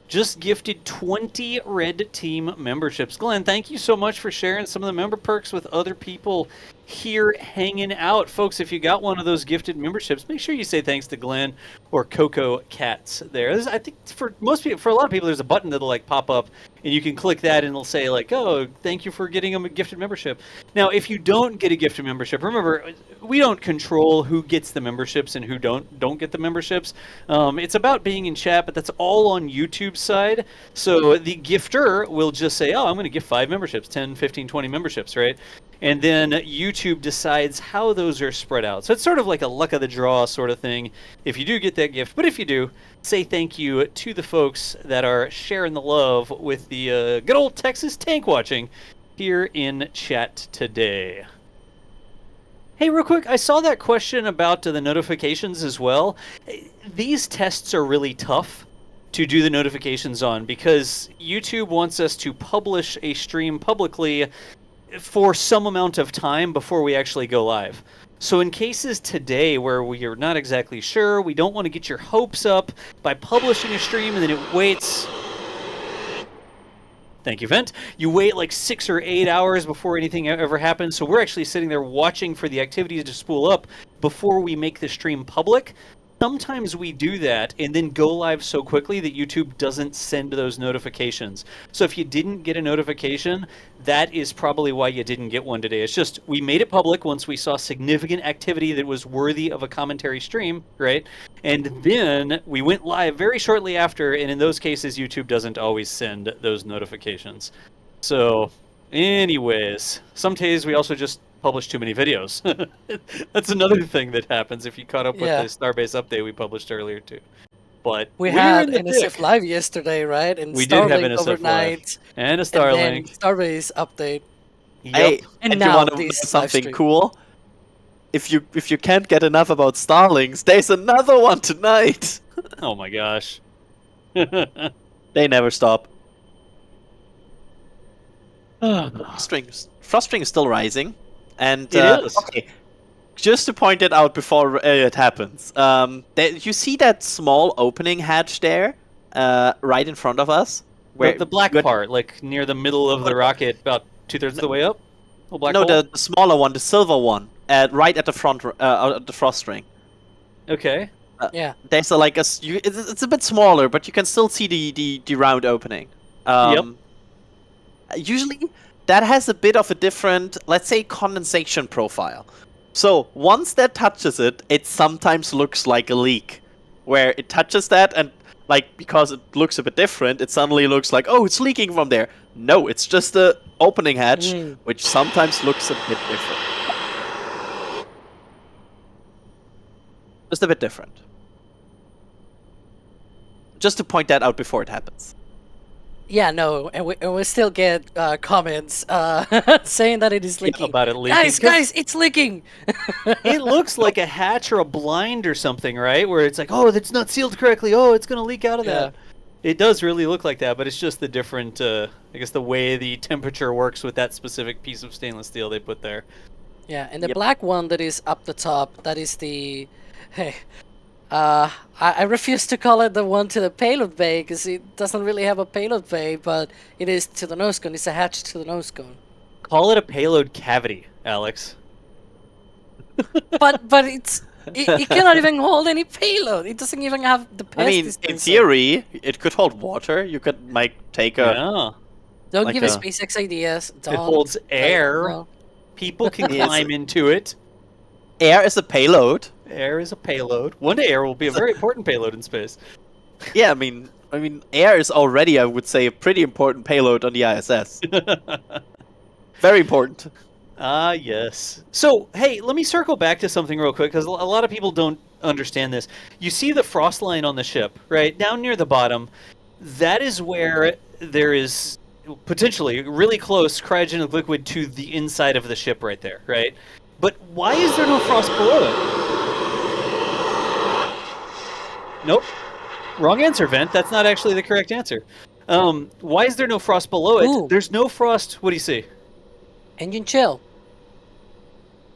just gifted 20 Red Team memberships. Glenn, thank you so much for sharing some of the member perks with other people here hanging out. Folks, if you got one of those gifted memberships, make sure you say thanks to Glenn or Coco Cats there. I think for most people, for a lot of people, there's a button that'll like pop up, and you can click that and it'll say like, oh, thank you for getting a gifted membership. Now, if you don't get a gifted membership, remember, we don't control who gets the memberships and who don't get the memberships. It's about being in chat, but that's all on YouTube's side. So the gifter will just say, oh, I'm going to gift 5 memberships, 10, 15, 20 memberships, right? And then YouTube decides how those are spread out. So it's sort of like a luck of the draw sort of thing if you do get that gift. But if you do, say thank you to the folks that are sharing the love with the good old Texas tank watching here in chat today. Hey, real quick, I saw that question about the notifications as well. These tests are really tough to do the notifications on, because YouTube wants us to publish a stream publicly for some amount of time before we actually go live. So in cases today where we are not exactly sure, we don't want to get your hopes up by publishing a stream and then it waits... Thank you, Vent. You wait like 6 or 8 hours before anything ever happens, so we're actually sitting there watching for the activity to spool up before we make the stream public. Sometimes we do that and then go live so quickly that YouTube doesn't send those notifications. So if you didn't get a notification, that is probably why you didn't get one today. It's just we made it public once we saw significant activity that was worthy of a commentary stream, right? And then we went live very shortly after, and in those cases, YouTube doesn't always send those notifications. So anyways, some days we also just publish too many videos. That's another thing that happens if you caught up with the Starbase update we published earlier too. But we had NSF.live yesterday, right? And we did have Starlink NSF overnight, and a Starlink, and then Starbase update. Yep. Hey, and you now want to know this something livestream. cool? If you can't get enough about Starlings, there's another one tonight. Oh my gosh. They never stop. Frost string is still rising, and It is. okay. Just to point it out before it happens, you see that small opening hatch there, right in front of us, where The black part, like near the middle of the rocket, about 2/3 of the way up. Black no, hole? the smaller one, the silver one, right at the front, at the frost string. Okay. Yeah. There's it's a bit smaller, but you can still see the round opening. Usually, that has a bit of a different, let's say, condensation profile. So once that touches it, it sometimes looks like a leak, where it touches that and like because it looks a bit different, it suddenly looks like, oh, it's leaking from there. No, it's just the opening hatch, which sometimes looks a bit different. Just a bit different. Just to point that out before it happens. Yeah, no, and we still get comments saying that it is leaking. About it leaking. Guys, it's leaking! It looks like a hatch or a blind or something, right? Where it's like, oh, that's not sealed correctly. Oh, it's going to leak out of that. It does really look like that, but it's just the different, I guess, the way the temperature works with that specific piece of stainless steel they put there. Yeah, and the black one that is up the top, that is the... Hey, I refuse to call it the one to the payload bay, because it doesn't really have a payload bay, but it is to the nose cone. It's a hatch to the nose cone. Call it a payload cavity, Alex. But it cannot even hold any payload. It doesn't even have the I mean, in theory, it could hold water. You could take a... Yeah. Don't like give us SpaceX ideas. It holds air. No. People can climb into it. Air is a payload. Air is a payload. One day air will be a very important payload in space. Yeah, I mean, air is already, I would say, a pretty important payload on the ISS. Very important. Ah, yes. So, hey, let me circle back to something real quick, because a lot of people don't understand this. You see the frost line on the ship, right? Down near the bottom. That is where there is potentially really close cryogenic liquid to the inside of the ship right there, right? But why is there no frost below it? Nope. Wrong answer, Vent. That's not actually the correct answer. Why is there no frost below it? Ooh. There's no frost. What do you see? Engine chill.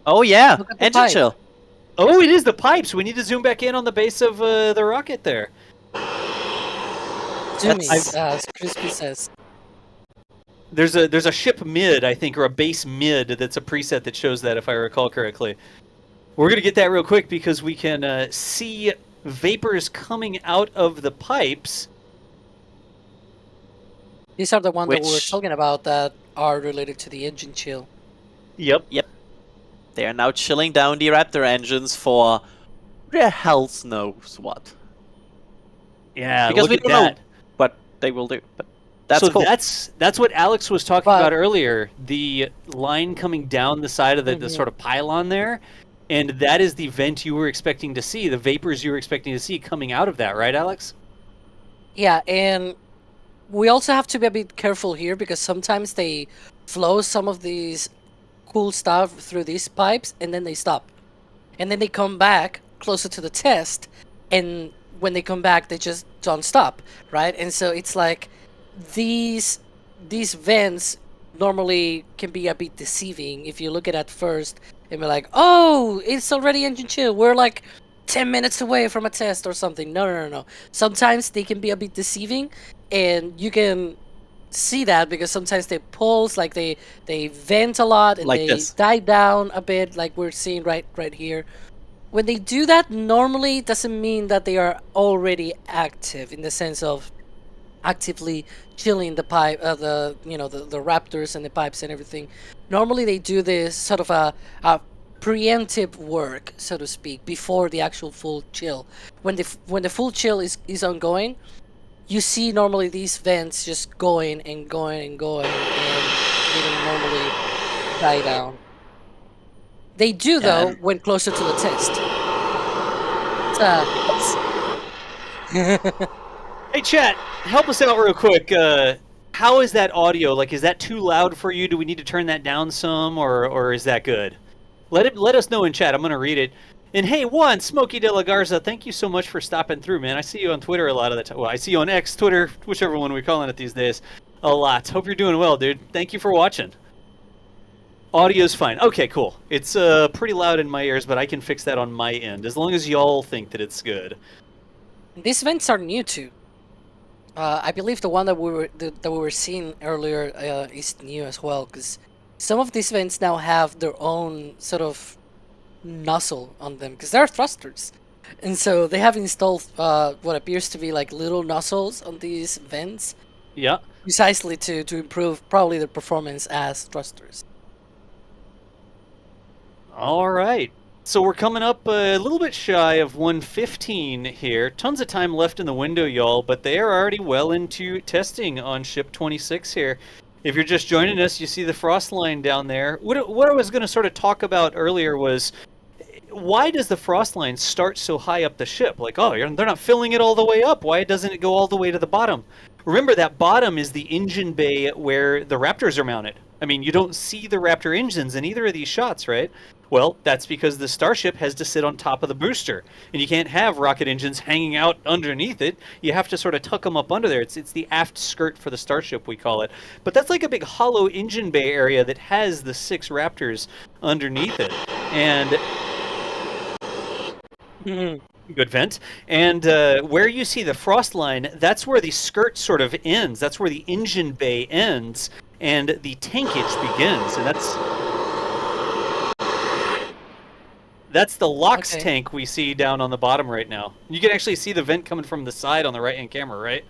Oh yeah, Look at the engine pipe. chill. Oh, it is the pipes. We need to zoom back in on the base of the rocket there. Zoomies, as Crispy says. There's a ship mid, I think, or a base mid that's a preset that shows that, if I recall correctly. We're going to get that real quick because we can see vapors coming out of the pipes. These are the ones that we were Which- talking about that are related to the engine chill. Yep. They are now chilling down the Raptor engines for the hell's knows what. Yeah, Because look we at don't that. know what they will do. But that's so cool. that's what Alex was talking But- about earlier. The line coming down the side of the sort of pylon there, and that is the vent you were expecting to see, the vapors you were expecting to see coming out of that, right, Alex? Yeah, and we also have to be a bit careful here because sometimes they flow some of these cool stuff through these pipes and then they stop. And then they come back closer to the test, and when they come back, they just don't stop, right? And so it's like these vents normally can be a bit deceiving if you look at it first and be like, oh, it's already engine chill. We're like 10 minutes away from a test or something. No. Sometimes they can be a bit deceiving, and you can see that because sometimes they pulse, like they vent a lot and Like they this. die down a bit, like we're seeing right here. When they do that, normally it doesn't mean that they are already active in the sense of actively chilling the pipe, the Raptors and the pipes and everything. Normally they do this sort of a preemptive work, so to speak, before the actual full chill. When the full chill is ongoing, you see normally these vents just going and going and going, and they don't normally die down. They do though And- when closer to the test. Hey, chat, help us out real quick. How is that audio? Like, is that too loud for you? Do we need to turn that down some, or is that good? Let us know in chat. I'm gonna read it. And hey, Smokey De La Garza, thank you so much for stopping through, man. I see you on Twitter a lot of the time. Well, I see you on X, Twitter, whichever one we're calling it these days, a lot. Hope you're doing well, dude. Thank you for watching. Audio's fine. Okay, cool. It's pretty loud in my ears, but I can fix that on my end, as long as y'all think that it's good. These vents are new too. I believe the one that we were seeing earlier is new as well, because some of these vents now have their own sort of nozzle on them, because they're thrusters, and so they have installed what appears to be like little nozzles on these vents. Yeah. Precisely to improve probably their performance as thrusters. All right. So we're coming up a little bit shy of 1:15 here. Tons of time left in the window, y'all, but they are already well into testing on Ship 26 here. If you're just joining us, you see the frost line down there. What I was going to sort of talk about earlier was, why does the frost line start so high up the ship? Like, oh, they're not filling it all the way up. Why doesn't it go all the way to the bottom? Remember, that bottom is the engine bay where the Raptors are mounted. I mean, you don't see the Raptor engines in either of these shots, right? Well, that's because the Starship has to sit on top of the booster, and you can't have rocket engines hanging out underneath it. You have to sort of tuck them up under there. It's the aft skirt for the Starship, we call it. But that's like a big hollow engine bay area that has the 6 Raptors underneath it. And good vent. And where you see the frost line, that's where the skirt sort of ends. That's where the engine bay ends, and the tankage begins. And that's the LOX tank we see down on the bottom right now. You can actually see the vent coming from the side on the right-hand camera, right?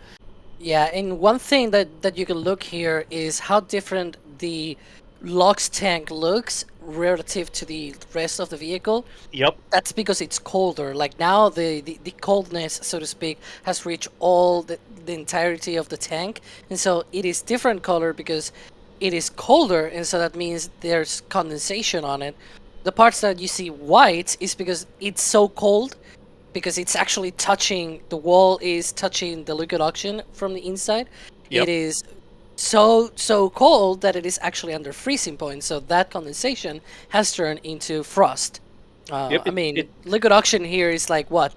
Yeah, and one thing that you can look here is how different the LOX tank looks relative to the rest of the vehicle. Yep. That's because it's colder. Like now the coldness, so to speak, has reached all the entirety of the tank. And so it is different color because it is colder, and so that means there's condensation on it. The parts that you see white is because it's so cold, because it's actually touching, the wall is touching the liquid oxygen from the inside. Yep. It is so cold that it is actually under freezing point, so that condensation has turned into frost. Yep, I mean, liquid oxygen here is like what,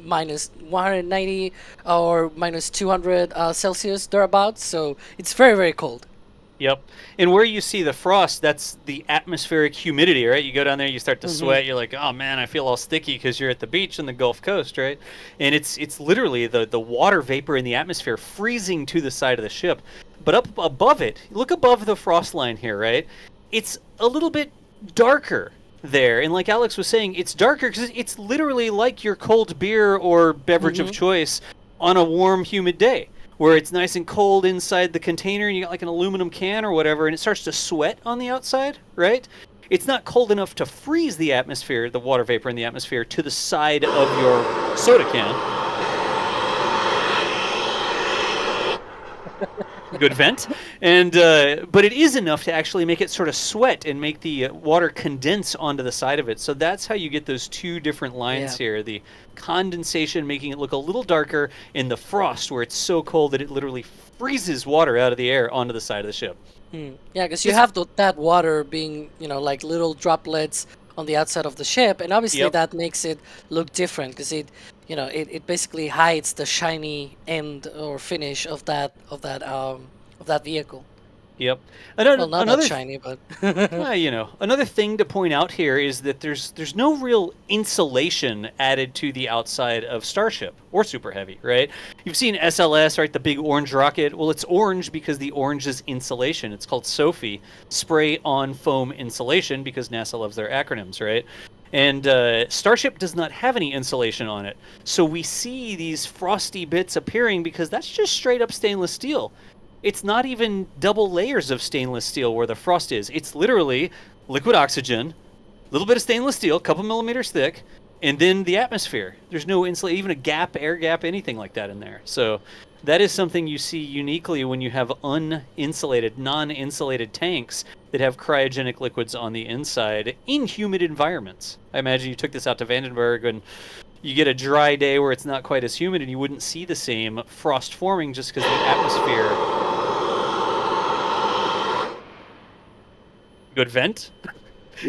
minus 190 or minus 200 Celsius thereabouts, so it's very, very cold. Yep. And where you see the frost, that's the atmospheric humidity, right? You go down there, you start to sweat, you're like, oh man, I feel all sticky because you're at the beach in the Gulf Coast, right? And it's literally the water vapor in the atmosphere freezing to the side of the ship. But up above it, look above the frost line here, right? It's a little bit darker there. And like Alex was saying, it's darker because it's literally like your cold beer or beverage of choice on a warm, humid day, where it's nice and cold inside the container and you got like an aluminum can or whatever, and it starts to sweat on the outside, right? It's not cold enough to freeze the atmosphere, the water vapor in the atmosphere, to the side of your soda can. Good vent. And but it is enough to actually make it sort of sweat and make the water condense onto the side of it. So that's how you get those two different lines here. The condensation making it look a little darker, and the frost where it's so cold that it literally freezes water out of the air onto the side of the ship. Yeah, because you have that water being, like little droplets on the outside of the ship, and obviously that makes it look different, because it basically hides the shiny end or finish of that vehicle. Yep. Well, not that shiny, but Another thing to point out here is that there's no real insulation added to the outside of Starship or Super Heavy, right? You've seen SLS, right? The big orange rocket. Well, it's orange because the orange is insulation. It's called SOFI, spray on foam insulation, because NASA loves their acronyms, right? And Starship does not have any insulation on it. So we see these frosty bits appearing because that's just straight up stainless steel. It's not even double layers of stainless steel where the frost is. It's literally liquid oxygen, a little bit of stainless steel, a couple millimeters thick, and then the atmosphere. There's no insulation, even a gap, air gap, anything like that in there. So that is something you see uniquely when you have uninsulated, non-insulated tanks that have cryogenic liquids on the inside in humid environments. I imagine you took this out to Vandenberg and you get a dry day where it's not quite as humid and you wouldn't see the same frost forming just because the atmosphere... Good vent?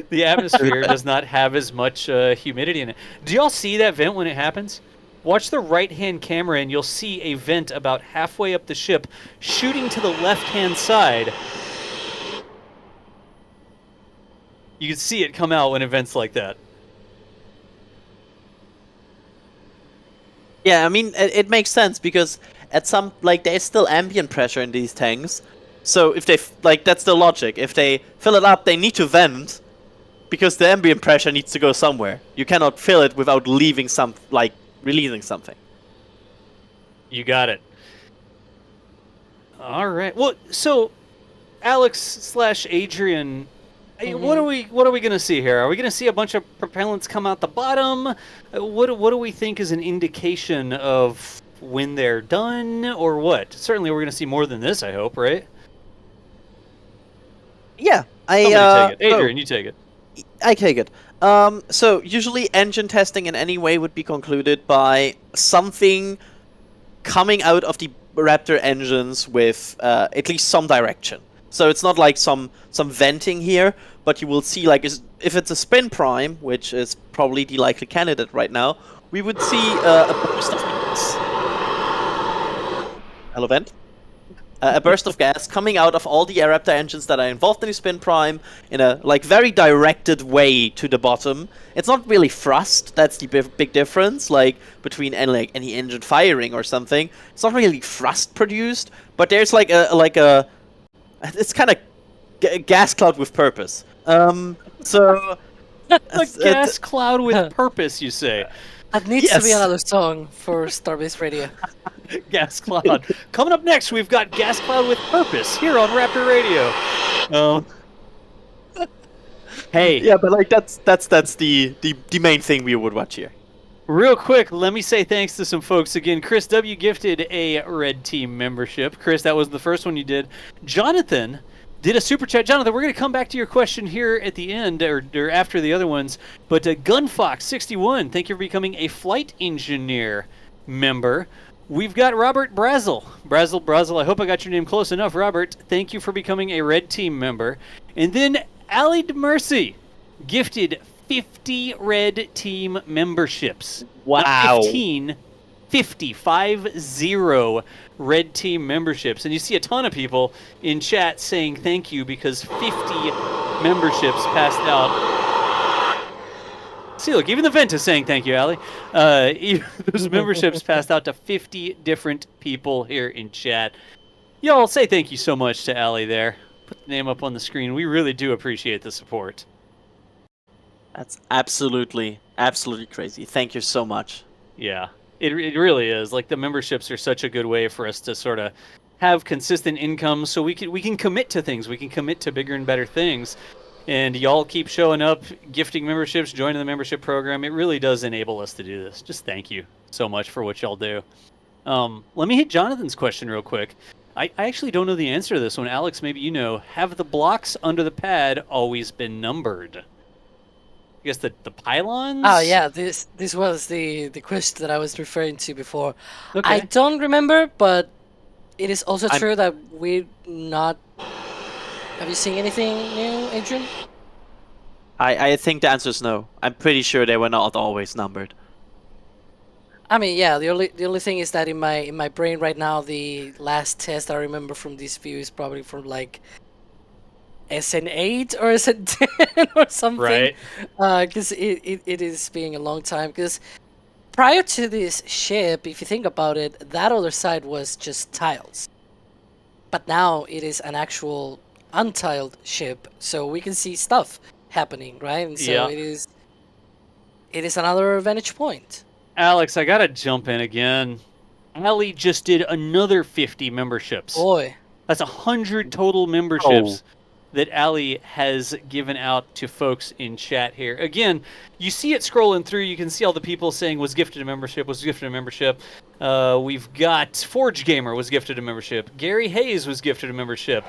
The atmosphere does not have as much humidity in it. Do y'all see that vent when it happens? Watch the right-hand camera and you'll see a vent about halfway up the ship shooting to the left-hand side. You can see it come out when it vents like that. Yeah, I mean, it makes sense because at some, there's still ambient pressure in these tanks. So if they, that's the logic. If they fill it up, they need to vent because the ambient pressure needs to go somewhere. You cannot fill it without leaving releasing something. You got it. All right. Well, so Alex/Adrian, what are we going to see here? Are we going to see a bunch of propellants come out the bottom? What do we think is an indication of when they're done, or what? Certainly, we're going to see more than this. I hope, right? Yeah, Somebody take it. Adrian, you take it. I take it. So usually engine testing in any way would be concluded by something coming out of the Raptor engines with at least some direction. So it's not like some venting here, but you will see if it's a spin prime, which is probably the likely candidate right now, we would see a burst of gas. Hello, vent. A burst of gas coming out of all the Raptor engines that are involved in the spin prime in a very directed way to the bottom. It's not really thrust. That's the big difference, between any engine firing or something. It's not really thrust produced, but there's it's kind of gas cloud with purpose. So a gas cloud with purpose, you say? That needs to be another song for Starbase Radio. Gas cloud. Coming up next, we've got gas cloud with purpose here on Raptor Radio. Hey. Yeah, but that's the main thing we would watch here. Real quick, let me say thanks to some folks again. Chris W. gifted a Red Team membership. Chris, that was the first one you did. Jonathan did a super chat. Jonathan, we're going to come back to your question here at the end, or after the other ones. But Gunfox61, thank you for becoming a flight engineer member. We've got Robert Brazel. Brazel, I hope I got your name close enough. Robert, thank you for becoming a Red Team member. And then Ali DeMercy gifted 50 Red Team memberships. Wow. Not 15, 50 Red Team memberships. And you see a ton of people in chat saying thank you because 50 memberships passed out. See, look, even the vent is saying thank you, Ali. Those memberships passed out to 50 different people here in chat. Y'all, say thank you so much to Ali there. Put the name up on the screen. We really do appreciate the support. That's absolutely crazy. Thank you so much. Yeah, it really is. The memberships are such a good way for us to sort of have consistent income so we can commit to things. We can commit to bigger and better things. And y'all keep showing up, gifting memberships, joining the membership program. It really does enable us to do this. Just thank you so much for what y'all do. Let me hit Jonathan's question real quick. I actually don't know the answer to this one. Alex, maybe you know. Have the blocks under the pad always been numbered? I guess the pylons? Oh, yeah. This was the question that I was referring to before. Okay. I don't remember, but it is also true that we're not... Have you seen anything new, Adrian? I think the answer is no. I'm pretty sure they were not always numbered. I mean, yeah. The only thing is that in my brain right now, the last test I remember from this view is probably from like SN8 or SN10 or something. Right. Because it is being a long time. Because prior to this ship, if you think about it, that other side was just tiles. But now it is an actual untiled ship, so we can see stuff happening, right? And so Yeah. it is another vantage point. Alex, I gotta jump in again. Ali just did another 50 memberships. Boy, That's 100 total memberships that Ali has given out to folks in chat here. Again, you see it scrolling through. You can see all the people saying was gifted a membership, was gifted a membership. We've got Forge Gamer was gifted a membership. Gary Hayes was gifted a membership.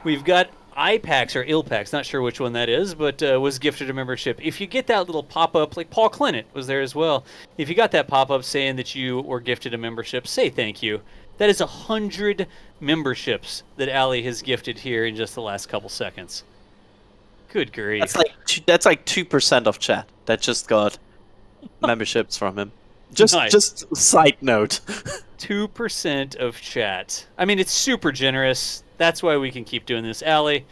We've got IPAX or ILPAX, not sure which one that is, but was gifted a membership. If you get that little pop-up, like Paul Clinton was there as well. If you got that pop-up saying that you were gifted a membership, say thank you. That is 100 memberships that Ali has gifted here in just the last couple seconds. Good grief. That's like 2% of chat that just got memberships from him. Just Nice. just side note. 2% of chat. I mean, it's super generous. That's why we can keep doing this. Ali,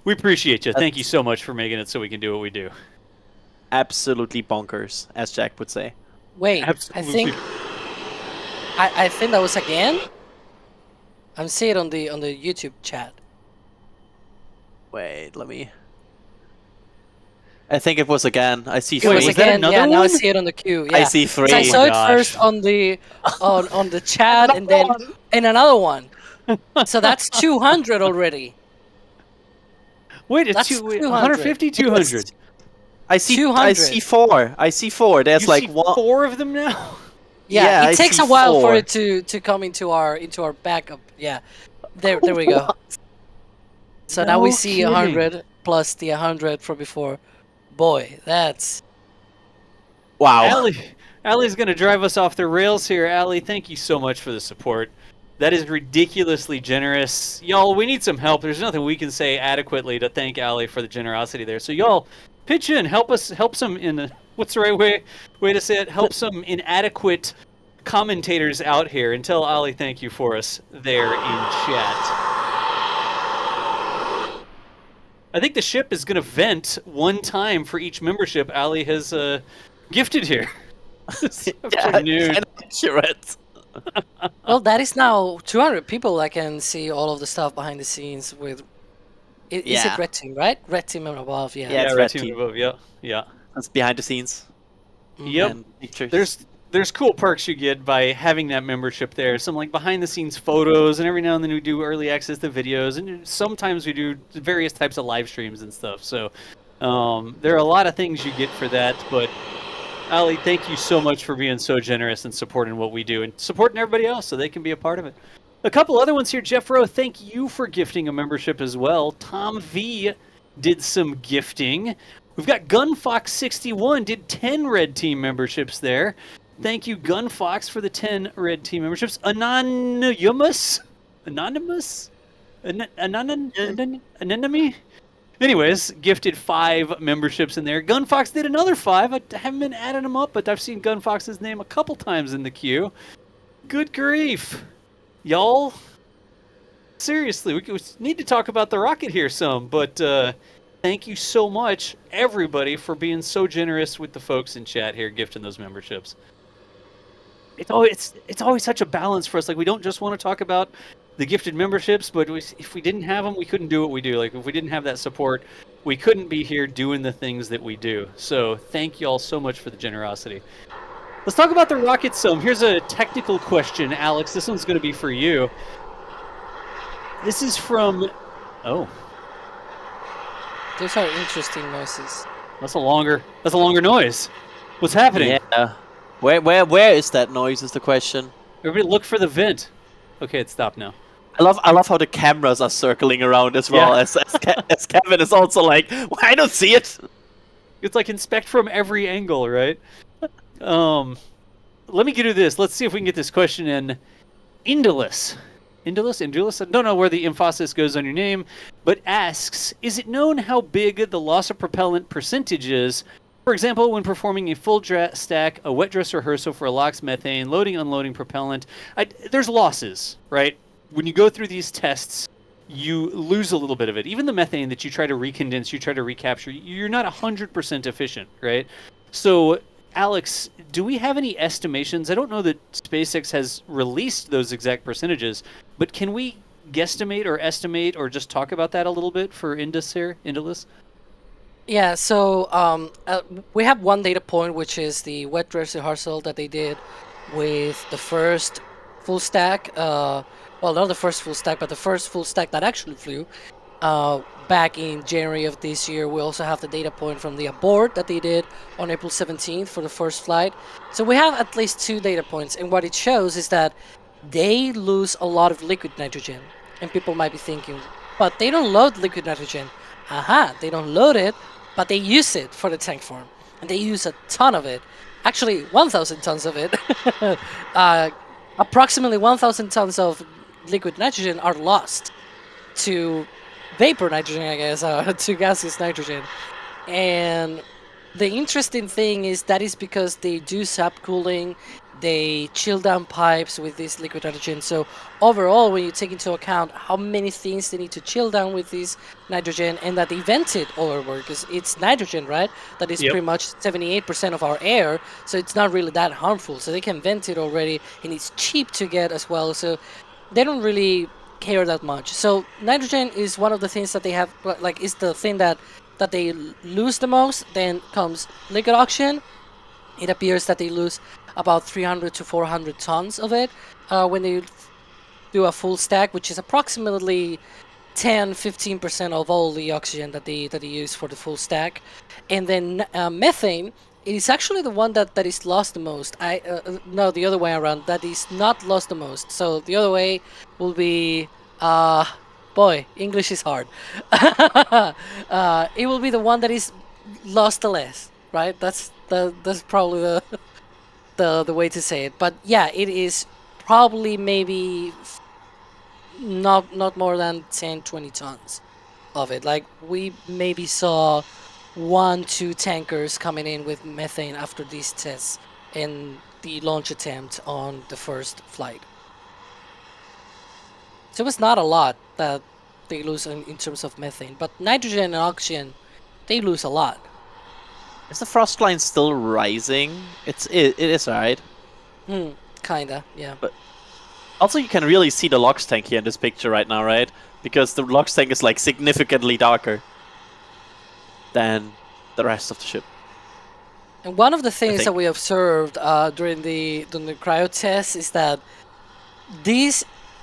we appreciate you. Thank you so much for making it so we can do what we do. Absolutely bonkers, as Jack would say. wait, Absolutely. I think that was again. I'm seeing it on the YouTube chat. Wait, let me. I think it was again. I see It three. was was that again. another Yeah, now I one? see it on the queue. Yeah. I see three. So I Oh saw my it gosh. first on the on the chat, and then in another one. So that's 200 already. Wait, it's That's 200. 150, 200. I see. I 200. see four. I see four. There's You like see one. 4 of them now? Yeah, Yeah, I it takes see a while for 4. it to come into our backup. Yeah, there we go. So now we No see kidding. 100 plus the 100 from before. Boy, that's Wow. Allie's going to drive us off the rails here. Allie, thank you so much for the support. That is ridiculously generous. Y'all, we need some help. There's nothing we can say adequately to thank Allie for the generosity there. So y'all, pitch in. Help some in what's the right way to say it? Help some inadequate commentators out here and tell Allie thank you for us there in chat. I think the ship is going to vent one time for each membership Allie has gifted here. This afternoon. Accurate. well. That is now 200 people that can see all of the stuff behind the scenes with. Is it Yeah. red team, right? Red team and above. Yeah. Yeah, it's red red team team. above. Yeah. That's behind the scenes. Yep. And pictures. There's cool perks you get by having that membership there. Some like behind the scenes photos, and every now and then we do early access to videos, and sometimes we do various types of live streams and stuff. So there are a lot of things you get for that. But Ali, thank you so much for being so generous and supporting what we do and supporting everybody else so they can be a part of it. A couple other ones here. Jeff Rowe, thank you for gifting a membership as well. Tom V did some gifting. We've got Gunfox61 did 10 red team memberships there. Thank you, Gunfox, for the 10 red team memberships. Anonymous? Anonymous? Anyways, gifted 5 memberships in there. Gunfox did another 5. I haven't been adding them up, but I've seen Gunfox's name a couple times in the queue. Good grief. Y'all, seriously, we need to talk about the rocket here some, but thank you so much, everybody, for being so generous with the folks in chat here gifting those memberships. It's always such a balance for us. Like, we don't just want to talk about the gifted memberships, but if we didn't have them, we couldn't do what we do. Like, if we didn't have that support, we couldn't be here doing the things that we do. So thank you all so much for the generosity. Let's talk about the rocket some. Here's a technical question, Alex. This one's going to be for you. This is from... Oh, Those are interesting noises. that's a longer noise. What's happening? Yeah. Where is that noise? Is the question. Everybody, look for the vent. Okay, it stopped now. I love how the cameras are circling around as well. Yeah. As Kevin is also like, well, I don't see it. It's like inspect from every angle, right? Let me get to this. Let's see if we can get this question in. Indolus. I don't know where the emphasis goes on your name, but asks, is it known how big the loss of propellant percentage is For example, when performing a full stack, a wet dress rehearsal for a LOX methane, loading, unloading propellant, there's losses, right? When you go through these tests, you lose a little bit of it. Even the methane that you try to recondense, you try to recapture, you're not 100% efficient, right? So, Alex, do we have any estimations? I don't know that SpaceX has released those exact percentages, but can we guesstimate or estimate or just talk about that a little bit for Indus? Yeah, so we have one data point, which is the wet dress rehearsal that they did with the first full stack. Well, not the first full stack, but the first full stack that actually flew back in January of this year. We also have the data point from the abort that they did on April 17th for the first flight. So we have at least 2 data points, and what it shows is that they lose a lot of liquid nitrogen. And people might be thinking, but they don't load liquid nitrogen. They don't load it, but they use it for the tank form, and they use a ton of it. Actually, 1,000 tons of it. Approximately 1,000 tons of liquid nitrogen are lost to vapor nitrogen, I guess, to gaseous nitrogen. And the interesting thing is that is because they do subcooling, they chill down pipes with this liquid nitrogen. So overall, when you take into account how many things they need to chill down with this nitrogen, and that they vent it overboard, because it's nitrogen, right? That is pretty much 78% of our air, so it's not really that harmful. So they can vent it already, and it's cheap to get as well. So they don't really care that much. So nitrogen is one of the things that they have, like, is the thing that they lose the most. Then comes liquid oxygen. It appears that they lose about 300 to 400 tons of it when they do a full stack, which is approximately 10-15% of all the oxygen that they use for the full stack. And then methane, it is actually the one that is lost the most. No, the other way around. That is not lost the most. So the other way will be boy, English is hard. It will be the one that is lost the less, right? That's probably the way to say it. But yeah, it is probably maybe not more than 10-20 tons of it. Like, we maybe saw 1-2 tankers coming in with methane after these tests in the launch attempt on the first flight. So it's not a lot that they lose in terms of methane, but nitrogen and oxygen, they lose a lot. Is the frost line still rising? It is, right? Kinda, yeah. But also, you can really see the LOX tank here in this picture right now, right? Because the LOX tank is like significantly darker than the rest of the ship. And one of the things that we observed during the cryo test is that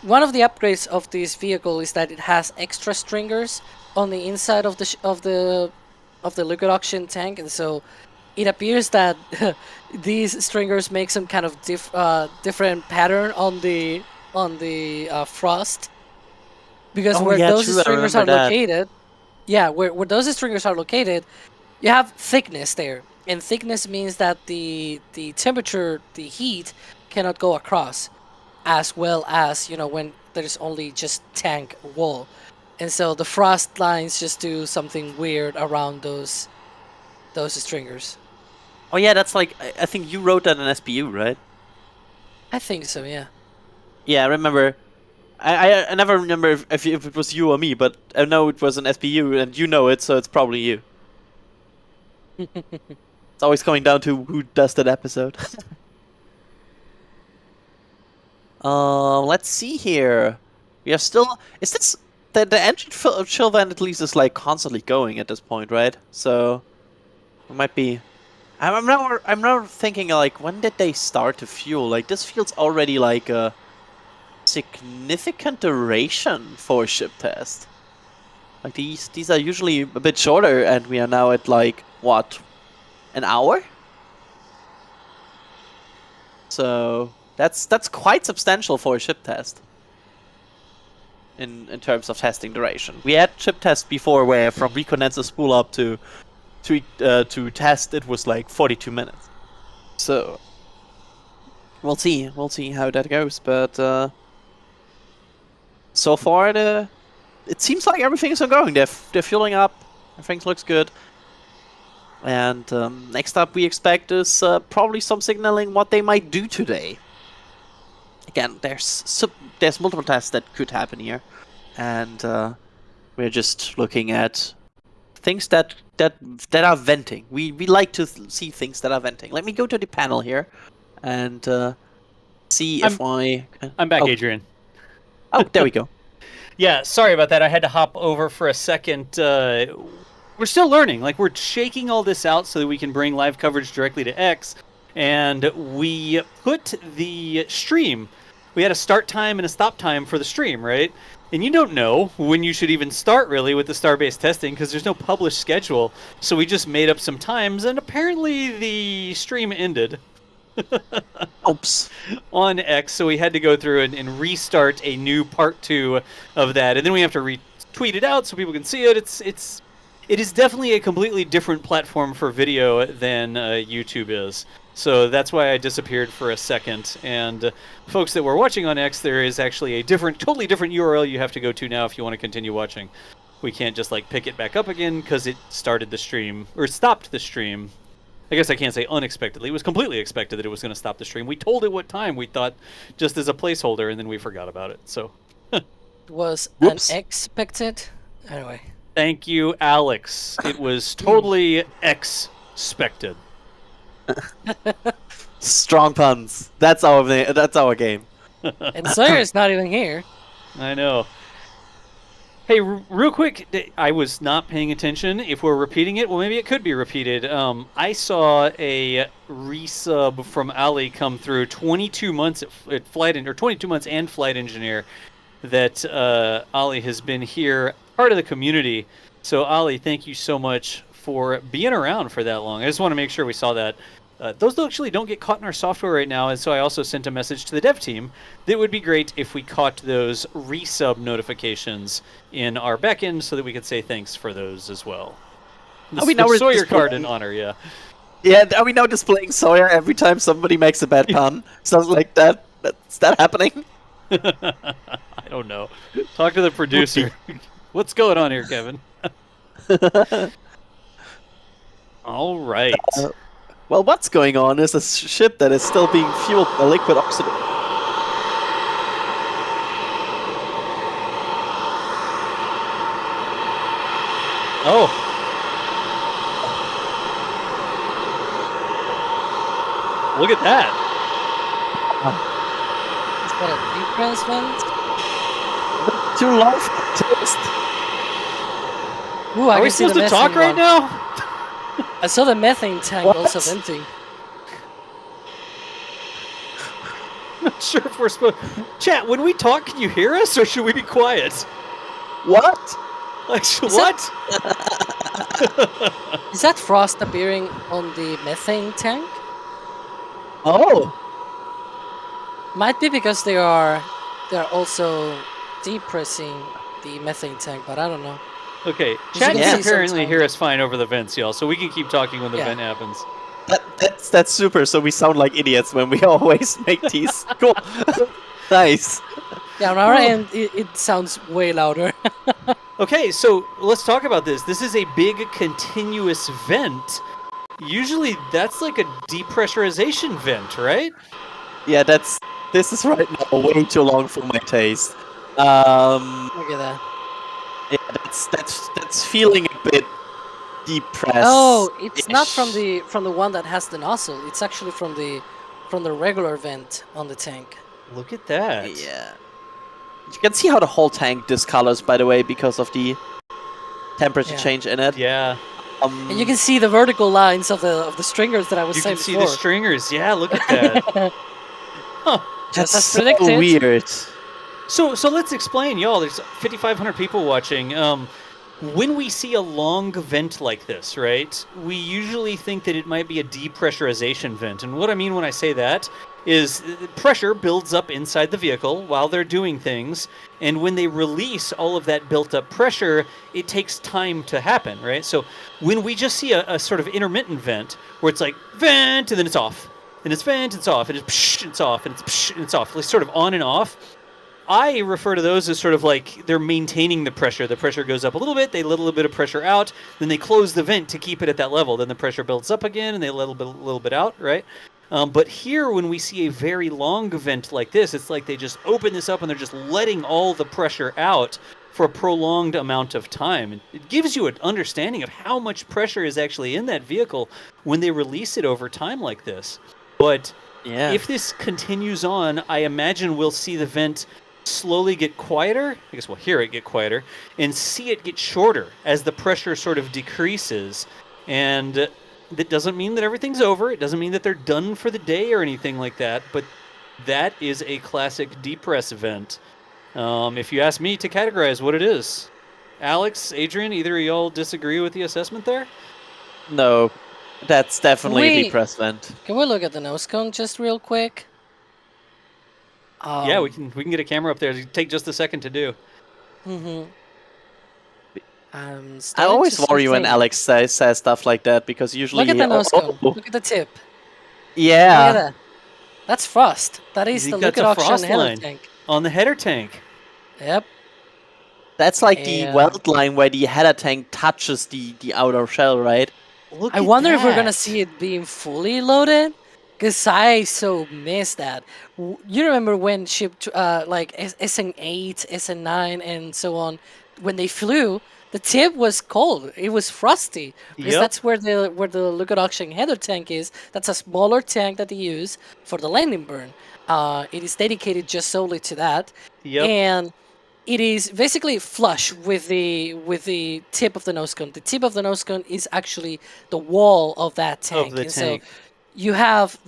one of the upgrades of this vehicle is that it has extra stringers on the inside of the liquid oxygen tank, and so it appears that these stringers make some kind of different pattern on the frost, because where those stringers are located, where those stringers are located, you have thickness there, and thickness means that the temperature, the heat, cannot go across as well as, you know, when there's only just tank wall. And so the frost lines just do something weird around those stringers. Oh yeah, that's like, I think you wrote that in SPU, right? I think so, yeah. Yeah, I remember. I never remember if it was you or me, but I know it was an SPU, and you know it, so it's probably you. It's always coming down to who does that episode. Let's see here. We have still... Is this... The engine chill vent at least is like constantly going at this point, right? So it might be... I'm now thinking, like, when did they start to fuel? Like, this feels already like a significant duration for a ship test. Like, these are usually a bit shorter, and we are now at, like, what, an hour? So that's quite substantial for a ship test. In terms of testing duration, we had ship tests before where from recondenser spool up to test it was like 42 minutes. So we'll see how that goes. But so far it seems like everything is ongoing. They're fueling up. Everything looks good. And next up we expect is probably some signaling what they might do today. Again, there's multiple tests that could happen here, and we're just looking at things that are venting. We like to see things that are venting. Let me go to the panel here and see if I'm back, oh. Adrian. Oh, there we go. Yeah, sorry about that. I had to hop over for a second. We're still learning. Like, we're shaking all this out so that we can bring live coverage directly to X. And we put the stream. We had a start time and a stop time for the stream, right? And you don't know when you should even start, really, with the Starbase testing because there's no published schedule. So we just made up some times, and apparently the stream ended. Oops. On X, so we had to go through and restart a new part 2 of that, and then we have to retweet it out so people can see it. It is definitely a completely different platform for video than YouTube is. So that's why I disappeared for a second. And folks that were watching on X, there is actually a totally different URL you have to go to now if you want to continue watching. We can't just like pick it back up again because it started the stream or stopped the stream. I guess I can't say unexpectedly. It was completely expected that it was going to stop the stream. We told it what time we thought, just as a placeholder, and then we forgot about it. So, Was Whoops. unexpected. Anyway. Thank you, Alex. It was totally expected. Strong puns. That's our game. And Sawyer's not even here. I know. Hey, real quick, I was not paying attention. If we're repeating it, well, maybe it could be repeated. I saw a resub from Ali come through 22 months at flight, or 22 months and flight engineer. That Ali has been here, part of the community. So Ali, thank you so much for being around for that long. I just want to make sure we saw that. Those actually don't get caught in our software right now, and so I also sent a message to the dev team that it would be great if we caught those resub notifications in our backend so that we could say thanks for those as well. The Sawyer card in honor, yeah. Yeah, are we now displaying Sawyer every time somebody makes a bad pun? Sounds like that. Is that happening? I don't know. Talk to the producer. What's going on here, Kevin? All right. Well, what's going on is a ship that is still being fueled by liquid oxygen. Oh. Look at that. Is that a depress vent? Too long for the test. Ooh, I Are we can see the supposed to talk methane right one. now? I saw the methane tank What? also venting. I'm not sure if we're supposed... Chat, when we talk, can you hear us, or should we be quiet? What? Like, Is what? Is that frost appearing on the methane tank? Oh. Might be because they're also depressing the methane tank, but I don't know. Okay, You chat can can see apparently sometimes. hear us fine over the vents, y'all, so we can keep talking when the Yeah. vent happens. That's super, so we sound like idiots when we always make these. Cool. Nice. Yeah, on our end, it sounds way louder. Okay, so let's talk about this. This is a big continuous vent. Usually that's like a depressurization vent, right? Yeah, this is right now way too long for my taste. Look at that. Yeah, that's feeling a bit depressed. Oh, it's not from the one that has the nozzle. It's actually from the regular vent on the tank. Look at that. Yeah. You can see how the whole tank discolors, by the way, because of the temperature Yeah. change in it. Yeah. And you can see the vertical lines of the stringers that I was You saying can see before. the stringers. Yeah, look at that. Huh. Just as so predicted. weird. So let's explain, y'all. There's 5,500 people watching. When we see a long vent like this, right, we usually think that it might be a depressurization vent. And what I mean when I say that is pressure builds up inside the vehicle while they're doing things. And when they release all of that built up pressure, it takes time to happen, right? So when we just see a sort of intermittent vent where it's like vent and then it's off, and it's vent, it's off, and it's psh, it's off, and it's psh, and it's off, like sort of on and off. I refer to those as sort of like they're maintaining the pressure. The pressure goes up a little bit, they let a little bit of pressure out, then they close the vent to keep it at that level. Then the pressure builds up again, and they let a little bit out, right? But here, when we see a very long vent like this, it's like they just open this up and they're just letting all the pressure out for a prolonged amount of time. It gives you an understanding of how much pressure is actually in that vehicle when they release it over time like this. But Yeah. if this continues on, I imagine we'll see the vent slowly get quieter. I guess we'll hear it get quieter and see it get shorter as the pressure sort of decreases. And that doesn't mean that everything's over. It doesn't mean that they're done for the day or anything like that. But that is a classic depress event. If you ask me to categorize what it is, Alex, Adrian, either of y'all disagree with the assessment there? No, that's definitely a We- depressed vent. Can we look at the nose cone just real quick? Yeah, we can get a camera up there. It'll take just a second to do. Mm-hmm. I always worry when Alex says stuff like that because usually Look at the nose cone. oh, Look at the tip. yeah, Look at that. That's frost. That is You the think that's liquid a oxygen frost header line? tank. On the header tank. Yep. that's like the Yeah. weld line where the header tank touches the outer shell, right? Look I at wonder if we're gonna that. see it being fully loaded, because I so missed that. You remember when like SN8, SN9, and so on, when they flew, the tip was cold. It was frosty because Yep. that's where the liquid oxygen header tank is. That's a smaller tank that they use for the landing burn. It is dedicated just solely to that, Yep. and it is basically flush with the tip of the nose cone. The tip of the nose cone is actually the wall of that tank. Of the and tank. So you have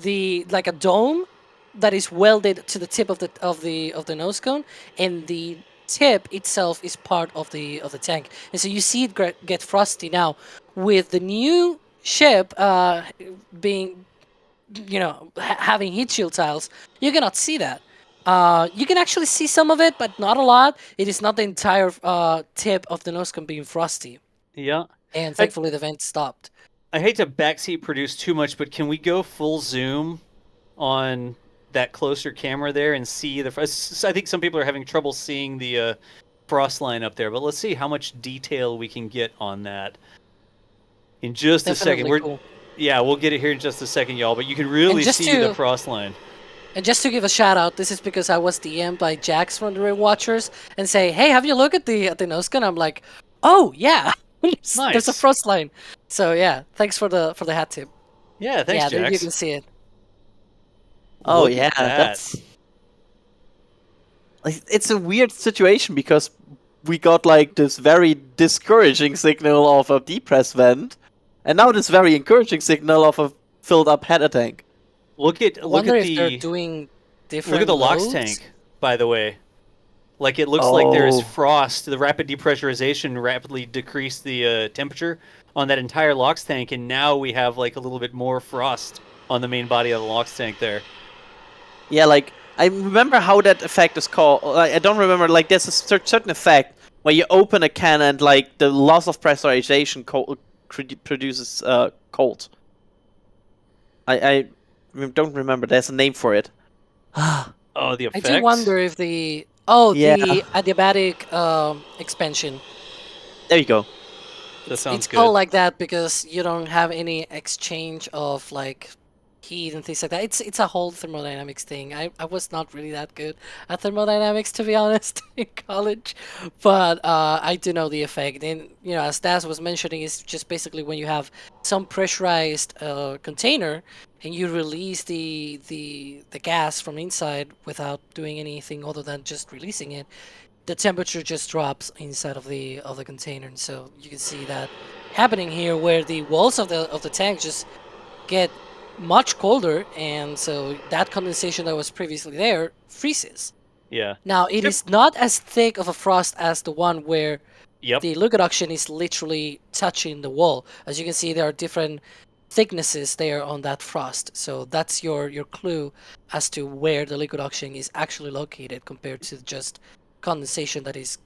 like a dome that is welded to the tip of the nose cone, and the tip itself is part of the tank. And so you see it get frosty now with the new ship being having heat shield tiles. You cannot see that. You can actually see some of it, but not a lot. It is not the entire tip of the nose cone being frosty. Yeah. And thankfully, the vent stopped. I hate to backseat produce too much, but can we go full zoom on that closer camera there and see the? I think some people are having trouble seeing the frost line up there, but let's see how much detail we can get on that in just a second. Definitely cool. Yeah, we'll get it here in just a second, y'all. But you can really see the frost line. And just to give a shout out, this is because I was DM'd by Jax from the Ring Watchers and say, "Hey, have you looked at the nose cone?" I'm like, "Oh yeah, there's a Nice. frost line." So yeah, thanks for the hat tip. Yeah, thanks, Yeah, there you Jax. can see it. Oh Look at yeah, that. that's like it's a weird situation because we got like this very discouraging signal of a depressed vent, and now this very encouraging signal of a filled up header tank. Look at I wonder if the they're doing different. look at the LOX loads. tank, by the way. Like it looks like there is Oh. frost. The rapid depressurization rapidly decreased the temperature on that entire LOX tank, and now we have like a little bit more frost on the main body of the LOX tank there. Yeah, like I remember how that effect is called. I don't remember. Like there's a certain effect where you open a can and like the loss of pressurization produces cold. I don't remember. There's a name for it. Oh, the I effects. do wonder if the Yeah. adiabatic expansion. There you go. That sounds It's good. called like that because you don't have any exchange of like heat and things like that. It's a whole thermodynamics thing. I was not really that good at thermodynamics, to be honest, in college, but I do know the effect. And as Daz was mentioning, it's just basically when you have some pressurized container and you release the gas from inside without doing anything other than just releasing it, the temperature just drops inside of the container. And so you can see that happening here, where the walls of the tank just get much colder, and so that condensation that was previously there freezes. Yeah. Now it is not as thick of a frost as the one where Yep. the liquid oxygen is literally touching the wall. As you can see, there are different thicknesses there on that frost. So that's your clue as to where the liquid oxygen is actually located compared to just condensation that is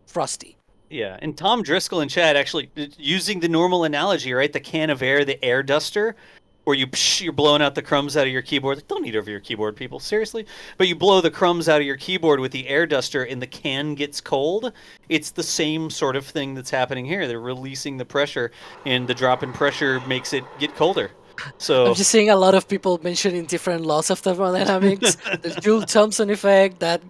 frosty. Yeah, and Tom Driscoll in chat actually using the normal analogy, right? The can of air, the air duster. or you're blowing out the crumbs out of your keyboard. Like, don't eat over your keyboard, people. Seriously. But you blow the crumbs out of your keyboard with the air duster and the can gets cold. It's the same sort of thing that's happening here. They're releasing the pressure, and the drop in pressure makes it get colder. So I'm just seeing a lot of people mentioning different laws of thermodynamics. The Joule Thomson effect, that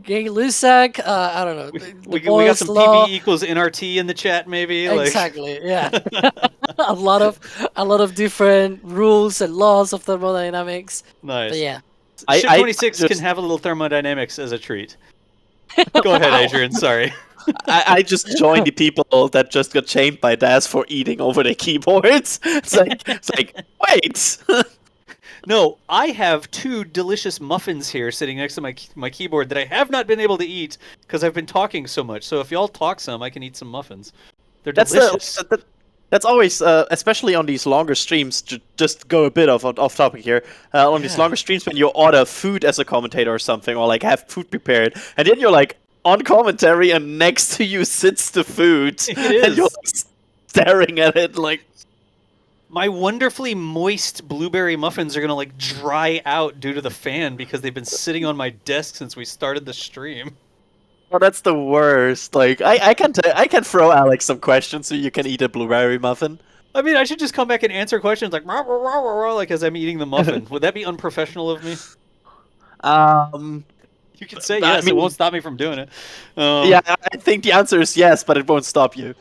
Gay-Lussac, I don't know. we got some PV equals NRT in the chat, maybe. Exactly. Yeah. a lot of different rules and laws of thermodynamics. Nice. But yeah. Ship 26 can have a little thermodynamics as a treat. Go ahead, Adrian. Sorry. I just joined the people that just got chained by Daz for eating over their keyboards. It's like wait. No, I have 2 delicious muffins here sitting next to my keyboard that I have not been able to eat because I've been talking so much. So if y'all talk some, I can eat some muffins. They're delicious. That's always, especially on these longer streams, just go a bit off topic here. On these longer streams when you order food as a commentator or something, or like have food prepared, and then you're like on commentary and next to you sits the food, and you're like, staring at it like... My wonderfully moist blueberry muffins are gonna like dry out due to the fan because they've been sitting on my desk since we started the stream. Oh, that's the worst. Like, I can throw Alex some questions so you can eat a blueberry muffin. I mean, I should just come back and answer questions like rah, rah, rah, rah, rah, like as I'm eating the muffin. Would that be unprofessional of me? You can say yes. It won't stop me from doing it. Yeah, I think the answer is yes, but it won't stop you.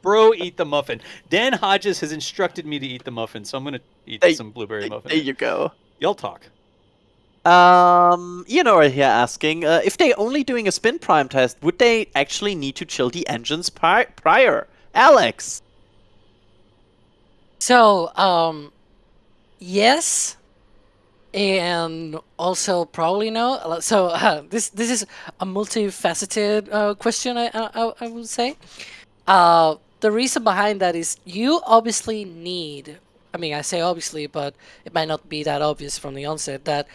Bro, eat the muffin. Dan Hodges has instructed me to eat the muffin, so I'm gonna eat some blueberry muffin. There you go. Y'all talk. Are here asking, if they're only doing a spin prime test, would they actually need to chill the engines prior? Alex! So, yes, and also probably no. So, this is a multifaceted question, I would say. The reason behind that is you obviously need, I mean, I say obviously, but it might not be that obvious from the onset, that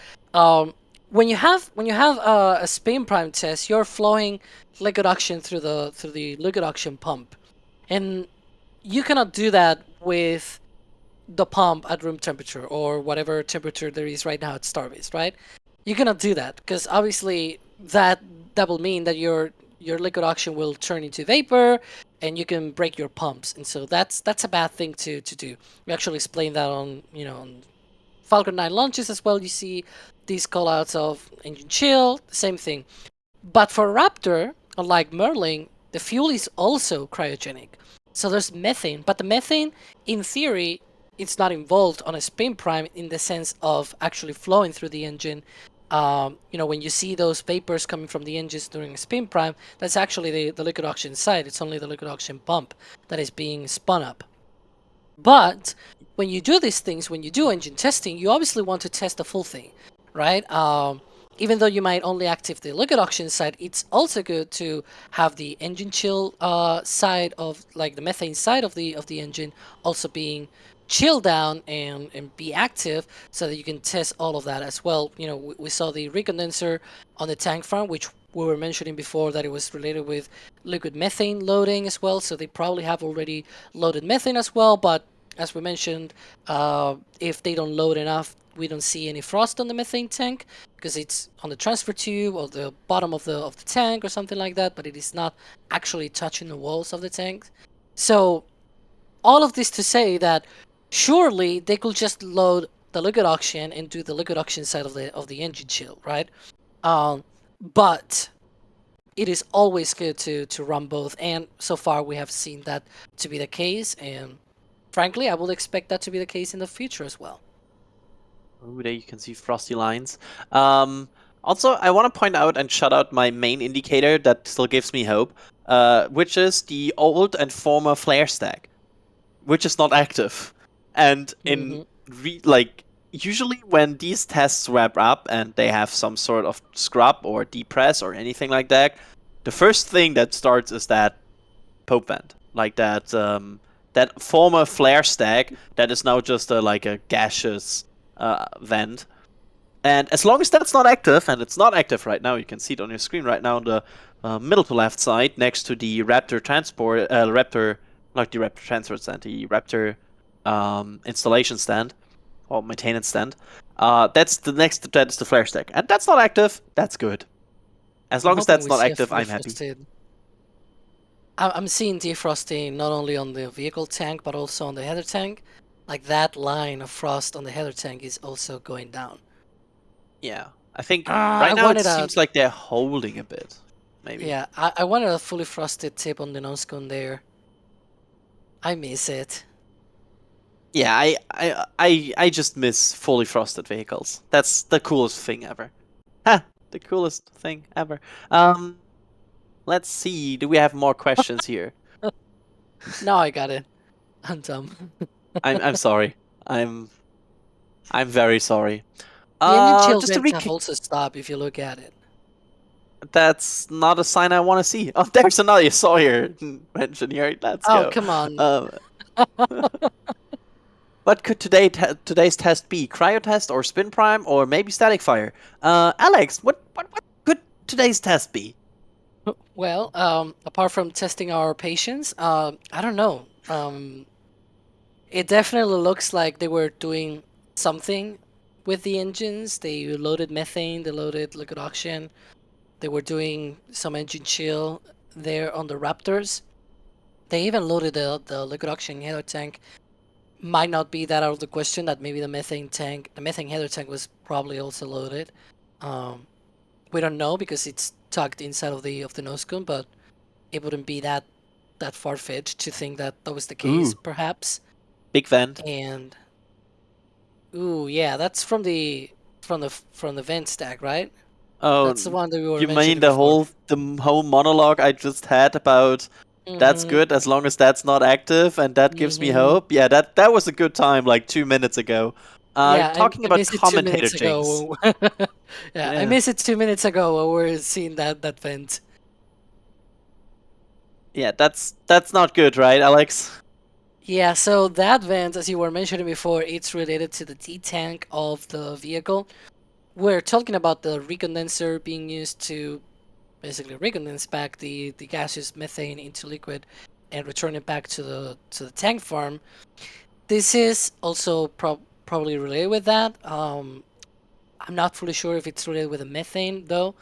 when you have a spin prime test, you're flowing liquid oxygen through the liquid oxygen pump, and you cannot do that with the pump at room temperature or whatever temperature there is right now at Starbase, right? You cannot do that because obviously that will mean that your liquid oxygen will turn into vapor and you can break your pumps, and so that's a bad thing to do. We actually explained that on on Falcon 9 launches as well. You see these callouts of engine chill, same thing. But for Raptor, unlike Merlin, the fuel is also cryogenic. So there's methane, but the methane, in theory, it's not involved on a spin prime in the sense of actually flowing through the engine. When you see those vapors coming from the engines during a spin prime, that's actually the liquid oxygen side. It's only the liquid oxygen pump that is being spun up. But when you do these things, when you do engine testing, you obviously want to test the full thing, right? Even though you might only activate the liquid oxygen side, it's also good to have the engine chill side of, like the methane side of the engine also being chill down and be active so that you can test all of that as well. We saw the recondenser on the tank front, which we were mentioning before, that it was related with liquid methane loading as well, so they probably have already loaded methane as well. But as we mentioned, if they don't load enough, we don't see any frost on the methane tank because it's on the transfer tube or the bottom of the tank or something like that, but it is not actually touching the walls of the tank. So all of this to say that surely they could just load the liquid oxygen and do the liquid oxygen side of the engine chill, right? But it is always good to run both, and so far we have seen that to be the case, and frankly I would expect that to be the case in the future as well. Oh, there you can see frosty lines. Also, I want to point out and shout out my main indicator that still gives me hope, which is the old and former flare stack, which is not active. And usually when these tests wrap up and they have some sort of scrub or depress or anything like that, the first thing that starts is that Pope vent, like that that former flare stack that is now just a gaseous vent. And as long as that's not active, and it's not active right now, you can see it on your screen right now on the middle to left side next to the Raptor transport, not the Raptor transport center, the Raptor installation stand or maintenance stand. That's the next. That's the flare stack, and that's not active. That's good. As long as hoping that's we not see a active, fully I'm happy. frosted. I'm seeing defrosting not only on the vehicle tank but also on the header tank. Like that line of frost on the header tank is also going down. Yeah, I think I right now it wanted a seems like they're holding a bit. Maybe. yeah. I wanted a fully frosted tip on the nose cone there. I miss it. Yeah, I just miss fully frosted vehicles. That's the coolest thing ever. Ha! The coolest thing ever. Let's see. Do we have more questions here? Now I got it. I'm dumb. I'm sorry. I'm very sorry. The engine chill Just to vents have recap, also stopped if you look at it. that's not a sign I want to see. Oh, there's another Sawyer mention here. Let's Oh, go. come on. What could today's test be? Cryotest or spin prime or maybe static fire? Alex, what could today's test be? Well, apart from testing our patience, I don't know. It definitely looks like they were doing something with the engines. They loaded methane, they loaded liquid oxygen. They were doing some engine chill there on the Raptors. They even loaded the liquid oxygen header tank. Might not be that out of the question that maybe the methane header tank was probably also loaded. We don't know because it's tucked inside of the nose cone, but it wouldn't be that far-fetched to think that was the case, Ooh. perhaps. Big vent. And ooh, yeah, that's from the vent stack, right? Oh, That's the one that we were you mentioning mean the before. whole monologue I just had about that's Mhm, good as long as that's not active and that gives me mhm. hope? Yeah, that was a good time like 2 minutes ago. Yeah, Talking I about missed it 2 commentator minutes jinx. ago. Yeah, I Yeah. missed it 2 minutes ago when we were seeing that vent. Yeah, that's not good, right, Alex? Yeah, so that vent, as you were mentioning before, it's related to the D-tank of the vehicle. We're talking about the recondenser being used to basically recondense back the gaseous methane into liquid and return it back to the tank farm. This is also probably related with that. I'm not fully sure if it's related with the methane though,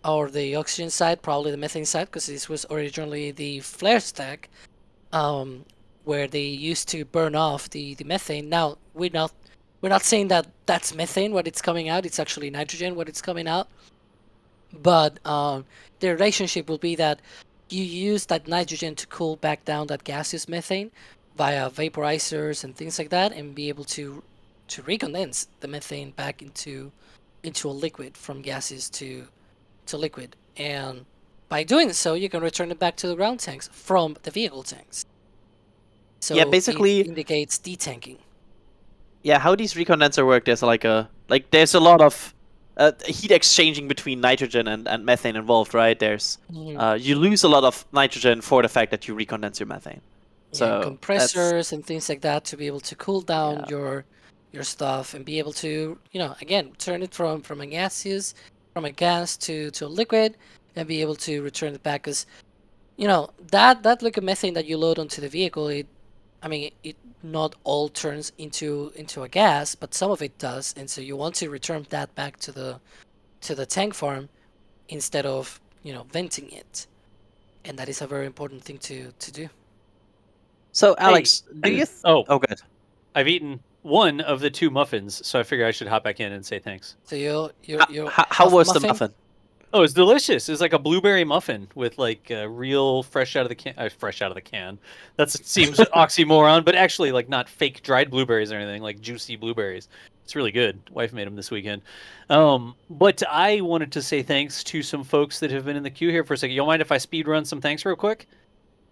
or the oxygen side. Probably the methane side because this was originally the flare stack, where they used to burn off the methane. Now we're not saying that that's methane what it's coming out. It's actually nitrogen what it's coming out. But the relationship will be that you use that nitrogen to cool back down that gaseous methane via vaporizers and things like that, and be able to recondense the methane back into a liquid from gases to liquid. And by doing so, you can return it back to the ground tanks from the vehicle tanks. So Yeah, it basically, indicates detanking. yeah, how these recondenser work, there's there's a lot of heat exchanging between nitrogen and methane involved, right? There's you lose a lot of nitrogen for the fact that you recondense your methane. So Yeah, compressors and things like that to be able to cool down Yeah. your stuff and be able to, again, turn it from a gas to a liquid and be able to return it back. Because that liquid methane that you load onto the vehicle, it not all turns into a gas, but some of it does, and so you want to return that back to the tank farm instead of venting it, and that is a very important thing to do. So Alex, do you? Oh, good. I've eaten one of the 2 muffins, so I figure I should hop back in and say thanks. So you're How was the muffin? Oh, it's delicious. It's like a blueberry muffin with like real fresh out of the can. Fresh out of the can. That seems oxymoron, but actually like not fake dried blueberries or anything, like juicy blueberries. It's really good. Wife made them this weekend. But I wanted to say thanks to some folks that have been in the queue here for a second. You don't mind if I speed run some thanks real quick?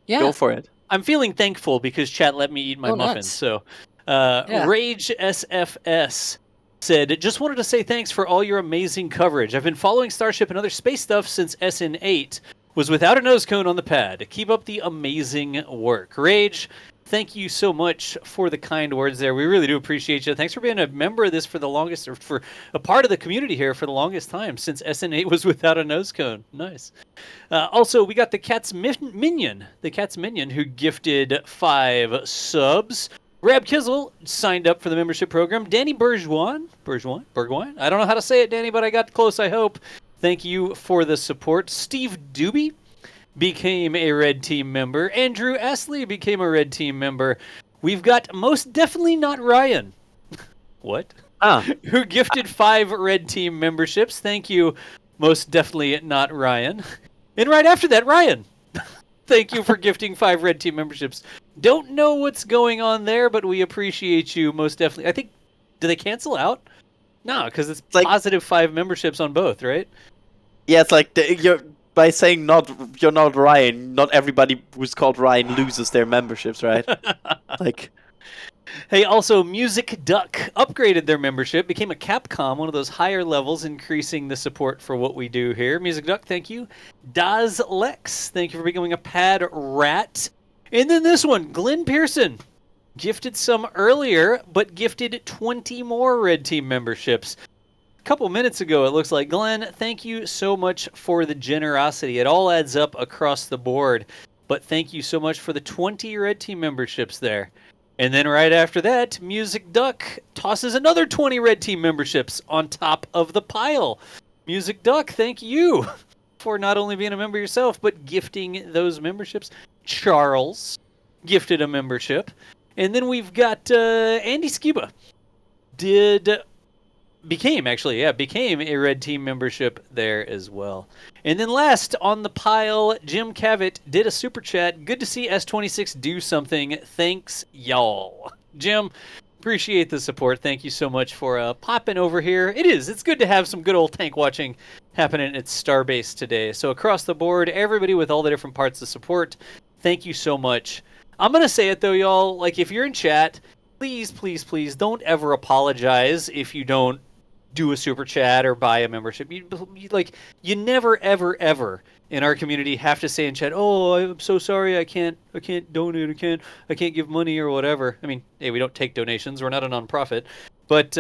Yeah. Go for it. I'm feeling thankful because chat let me eat my muffin. Nuts. So, Rage SFS said, just wanted to say thanks for all your amazing coverage. I've been following Starship and other space stuff since SN8 was without a nose cone on the pad. Keep up the amazing work. Rage, thank you so much for the kind words there. We really do appreciate you. Thanks for being a member of this for the longest, or for a part of the community here for the longest time, since SN8 was without a nose cone. Nice. Also, we got the Cat's Minion. The Cat's Minion, who gifted 5 subs. Rab Kizzle signed up for the membership program. Danny Bourgeois. I don't know how to say it, Danny, but I got close, I hope. Thank you for the support. Steve Doobie became a Red Team member. Andrew Astley became a Red Team member. We've got most definitely not Ryan. What? Who gifted 5 Red Team memberships. Thank you, most definitely not Ryan. And right after that, Ryan. Thank you for gifting 5 Red Team memberships. Don't know what's going on there, but we appreciate you most definitely. I think, do they cancel out? No, because it's like, positive 5 memberships on both, right? Yeah, it's like by saying you're not Ryan, not everybody who's called Ryan loses their memberships, right? Like, hey, also Music Duck upgraded their membership, became a Capcom, one of those higher levels, increasing the support for what we do here. Music Duck, thank you. Daz Lex, thank you for becoming a Pad Rat. And then this one, Glenn Pearson, gifted some earlier, but gifted 20 more Red Team memberships. A couple minutes ago, it looks like. Glenn, thank you so much for the generosity. It all adds up across the board, but thank you so much for the 20 Red Team memberships there. And then right after that, Music Duck tosses another 20 Red Team memberships on top of the pile. Music Duck, thank you for not only being a member yourself, but gifting those memberships. Charles gifted a membership. And then we've got Andy Skiba became a Red Team membership there as well. And then last on the pile, Jim Cavett did a super chat. Good to see S26 do something. Thanks, y'all. Jim, appreciate the support. Thank you so much for popping over here. It's good to have some good old tank watching happening at Starbase today. So across the board, everybody with all the different parts of support, thank you so much. I'm going to say it though, y'all. Like, if you're in chat, please, please, please don't ever apologize if you don't do a super chat or buy a membership. You never, ever, ever in our community have to say in chat, "Oh, I'm so sorry, I can't donate, I can't give money or whatever." I mean, hey, we don't take donations. We're not a nonprofit. But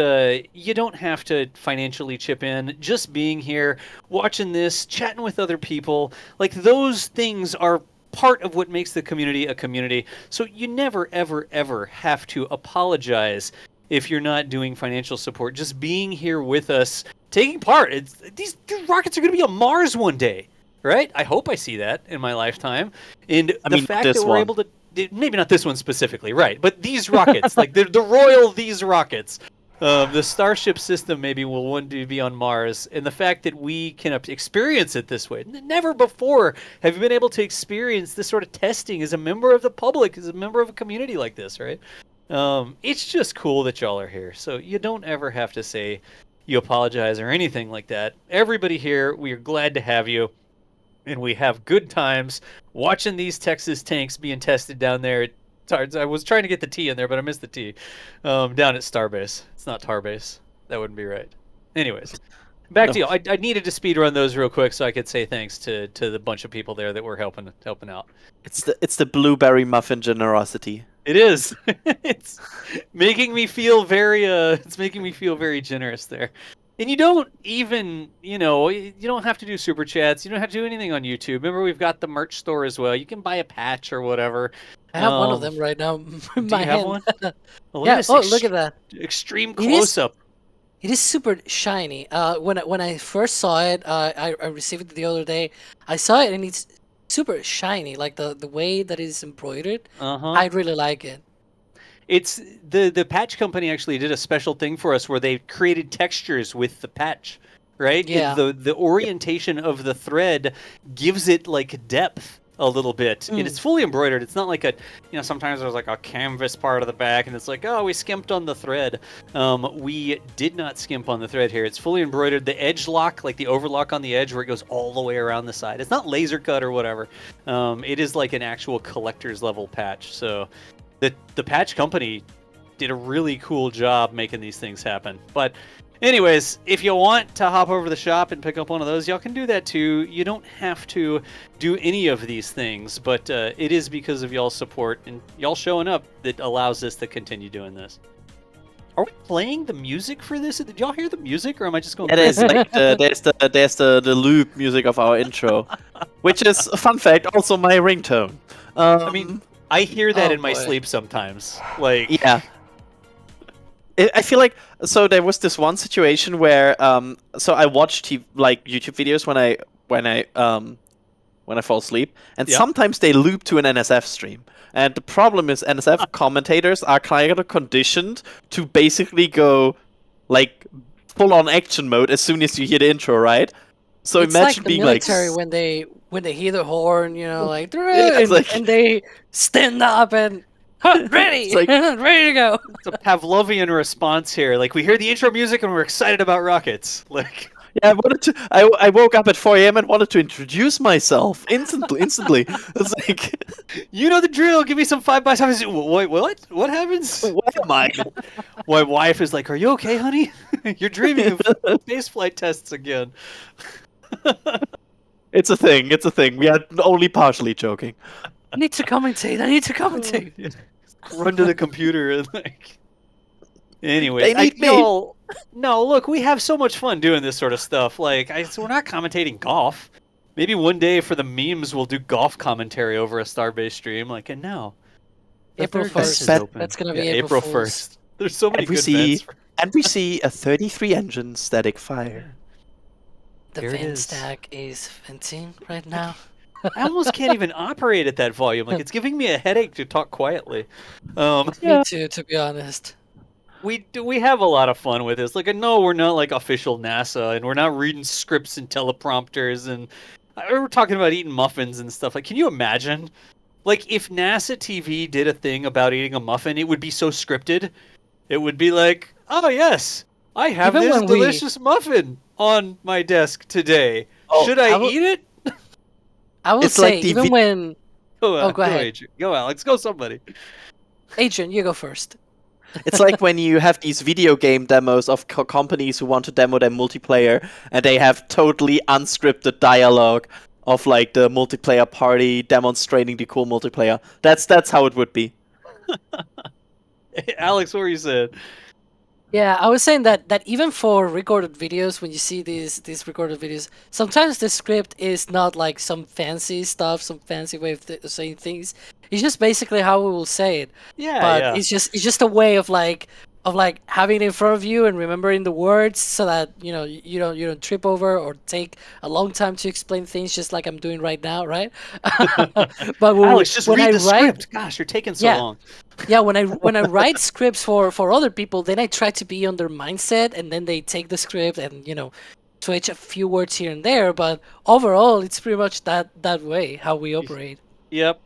you don't have to financially chip in. Just being here, watching this, chatting with other people, like, those things are part of what makes the community a community. So you never, ever, ever have to apologize if you're not doing financial support. Just being here with us, taking part. These rockets are going to be on Mars one day, right? I hope I see that in my lifetime. And the fact that we're able to, maybe not this one specifically, right? But these rockets, like these rockets, the Starship system maybe will one day be on Mars, and the fact that we can experience it this way. Never before have you been able to experience this sort of testing as a member of the public, as a member of a community like this, right? It's just cool that y'all are here. So you don't ever have to say you apologize or anything like that. Everybody here, we are glad to have you, and we have good times watching these Texas tanks being tested down there at I was trying to get the T in there, but I missed the T. Down at Starbase. It's not Tarbase. That wouldn't be right. Anyways, back to you. I needed to speed run those real quick so I could say thanks to the bunch of people there that were helping out. It's the blueberry muffin generosity. It is. It's making me feel very generous there. And you don't even, you don't have to do super chats. You don't have to do anything on YouTube. Remember, we've got the merch store as well. You can buy a patch or whatever. I have one of them right now in my hand. One? Yeah. Oh, look at that. Extreme close-up. It is super shiny. When I first saw it, I received it the other day. I saw it and it's super shiny. Like the way that it is embroidered. I really like it. It's the patch company actually did a special thing for us where they created textures with the patch, right? Yeah. The orientation of the thread gives it like depth a little bit. And it's fully embroidered. It's not like sometimes there's like a canvas part of the back and it's like, oh, we skimped on the thread. We did not skimp on the thread here. It's fully embroidered. The edge lock, like the overlock on the edge where it goes all the way around the side. It's not laser cut or whatever. It is like an actual collector's level patch. So the patch company did a really cool job making these things happen. But anyways, if you want to hop over to the shop and pick up one of those, y'all can do that too. You don't have to do any of these things, but it is because of y'all's support and y'all showing up that allows us to continue doing this. Are we playing the music for this? Did y'all hear the music, or am I just going? It is like there's the loop music of our intro, which is a fun fact. Also, my ringtone. I mean, I hear that Oh, in my boy. sleep sometimes. Like, Yeah. I feel like so there was this one situation where so I watch like YouTube videos when I fall asleep, and Yeah. sometimes they loop to an NSF stream. And the problem is NSF commentators are kind of conditioned to basically go like full on action mode as soon as you hear the intro, right? So It's imagine like the being like military when they hear the horn, like, Yeah, it's like- and they stand up and ready, It's like- ready to go. it's a Pavlovian response here. Like, we hear the intro music and we're excited about rockets. Like, Yeah, I woke up at 4 a.m. and wanted to introduce myself instantly. It's like, you know the drill. Give me some 5x5. Wait, what? What happens? what am I? My wife is like, "Are you okay, honey? You're dreaming of spaceflight tests again." It's a thing. It's a thing. We are only partially joking. I need to commentate. Run to the computer and like. Anyways, They need me. No, look, we have so much fun doing this sort of stuff. Like, so we're not commentating golf. Maybe one day for the memes we'll do golf commentary over a Starbase stream. Like, and now, the April third test 1st. is open. That's gonna be Yeah, April April Fool's. 1st. There's so many And we good see- bets. And we see a 33 engine static fire. The Here it fan is. stack is venting right now. I almost can't even operate at that volume. Like, it's giving me a headache to talk quietly. Me too, to be honest. We have a lot of fun with this. Like, no, we're not like official NASA, and we're not reading scripts and teleprompters, and we're talking about eating muffins and stuff. Like, can you imagine? Like, if NASA TV did a thing about eating a muffin, it would be so scripted. It would be like, oh yes, I have Even this when we- delicious muffin on my desk today. Oh, Should I I will- eat it? I will It's say, like the even when Go, go ahead. Adrian. Go, Alex. Go, somebody. Adrian, you go first. It's like when you have these video game demos of companies who want to demo their multiplayer, and they have totally unscripted dialogue of like the multiplayer party demonstrating the cool multiplayer. That's how it would be. Alex, what were you saying? Yeah, I was saying that even for recorded videos, when you see these recorded videos, sometimes the script is not like some fancy stuff, some fancy way of saying things. It's just basically how we will say it. Yeah, But yeah. it's just a way of like having it in front of you and remembering the words so that you don't trip over or take a long time to explain things, just like I'm doing right now, right? But Alex, just when read I the write, script. Gosh, you're taking so Yeah. long. yeah, when I write scripts for other people, then I try to be on their mindset, and then they take the script and switch a few words here and there. But overall, it's pretty much that way how we operate. Yep.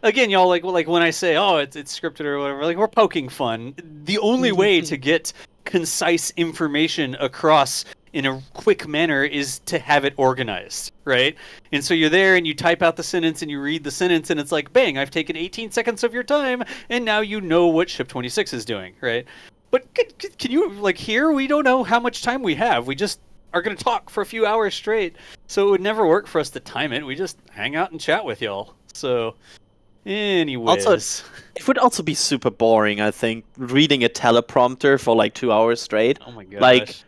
Again, y'all, like when I say, oh, it's scripted or whatever, like, we're poking fun. The only way to get concise information across in a quick manner is to have it organized, right? And so you're there and you type out the sentence and you read the sentence and it's like, bang, I've taken 18 seconds of your time and now you know what Ship 26 is doing, right? But can you, like, here, we don't know how much time we have. We just are going to talk for a few hours straight. So it would never work for us to time it. We just hang out and chat with y'all. So, anyways. Also, it would also be super boring, I think, reading a teleprompter for like 2 hours straight. Oh my gosh.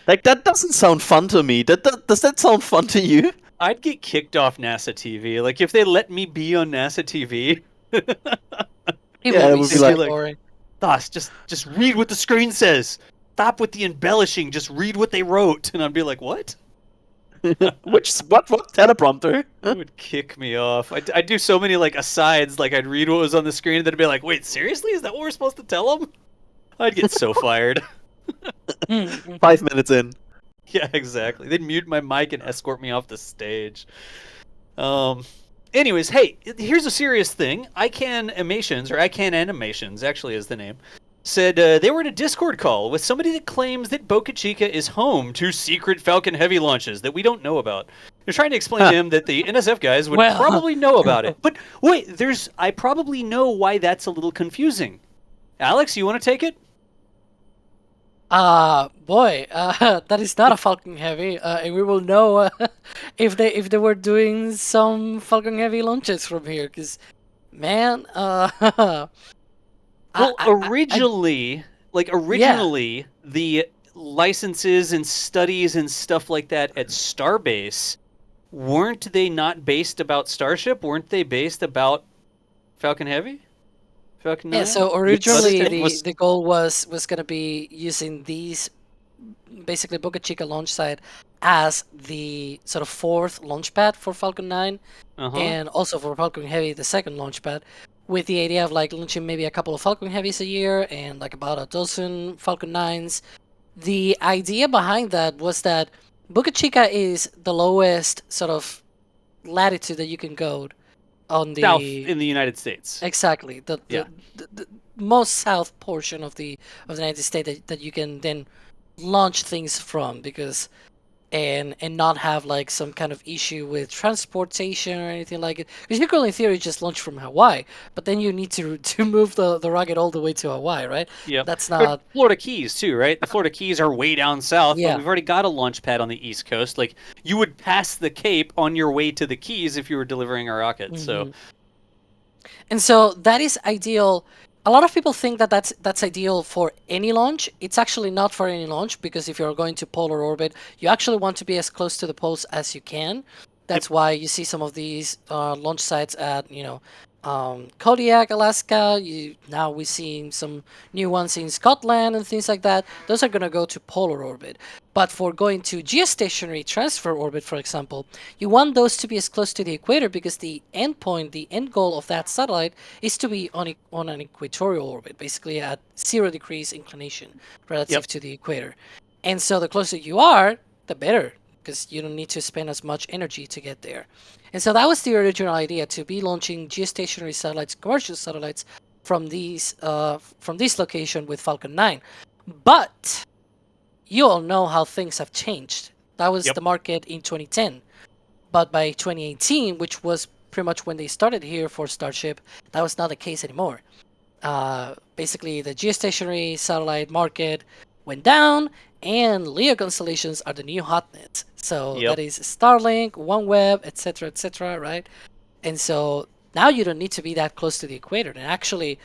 Like that doesn't sound fun to me. Does that sound fun to you? I'd get kicked off NASA TV. Like, if they let me be on NASA TV, It Yeah, it would would be be so like- boring. Thus, just read what the screen says. Stop with the embellishing. Just read what they wrote. And I'd be like, what? What teleprompter? It would kick me off. I'd do so many, like, asides. Like, I'd read what was on the screen, and then I'd be like, wait, seriously? Is that what we're supposed to tell them? I'd get so fired. 5 minutes in. Yeah, exactly. They'd mute my mic and escort me off the stage. Anyways, hey, here's a serious thing. ICAN Animations, actually is the name, said they were in a Discord call with somebody that claims that Boca Chica is home to secret Falcon Heavy launches that we don't know about. They're trying to explain to him that the NSF guys would Well- probably know about it. But wait, I probably know why that's a little confusing. Alex, you want to take it? Boy, that is not a Falcon Heavy, and we will know if they were doing some Falcon Heavy launches from here. Because, man, Well, originally, the licenses and studies and stuff like that at Starbase, weren't they not based about Starship? Weren't they based about Falcon Heavy? Falcon 9? Yeah, so Yes, originally it was. the goal was going to be using these, basically Boca Chica launch site, as the sort of fourth launch pad for Falcon 9, Uh-huh. and also for Falcon Heavy, the second launch pad, with the idea of like launching maybe a couple of Falcon Heavies a year and like about a dozen Falcon 9s. The idea behind that was that Boca Chica is the lowest sort of latitude that you can go on South the in the United States. exactly Yeah. the most south portion of the United States that you can then launch things from, because and not have like some kind of issue with transportation or anything like it, because you could in theory just launch from Hawaii, but then you need to move the rocket all the way to Hawaii, right? Yep. That's But not Florida Keys too, right? The Florida Keys are way down south, Yeah. but we've already got a launch pad on the East Coast. Like, you would pass the Cape on your way to the Keys if you were delivering a rocket. So, And so that is ideal. A lot of people think that that's ideal for any launch. It's actually not for any launch, because if you're going to polar orbit, you actually want to be as close to the poles as you can. That's why you see some of these launch sites at Kodiak, Alaska. Now we're seeing some new ones in Scotland and things like that. Those are going to go to polar orbit. But for going to geostationary transfer orbit, for example, you want those to be as close to the equator, because the end point, the end goal of that satellite is to be on an equatorial orbit, basically at 0 degrees inclination relative to the equator. And so the closer you are, the better, because you don't need to spend as much energy to get there. And so that was the original idea, to be launching geostationary satellites, commercial satellites, from this location with Falcon 9. But you all know how things have changed. That was the market in 2010. But by 2018, which was pretty much when they started here for Starship, that was not the case anymore. Basically, the geostationary satellite market went down, and LEO constellations are the new hotness. So that is Starlink, OneWeb, etc., right? And so now you don't need to be that close to the equator. And actually,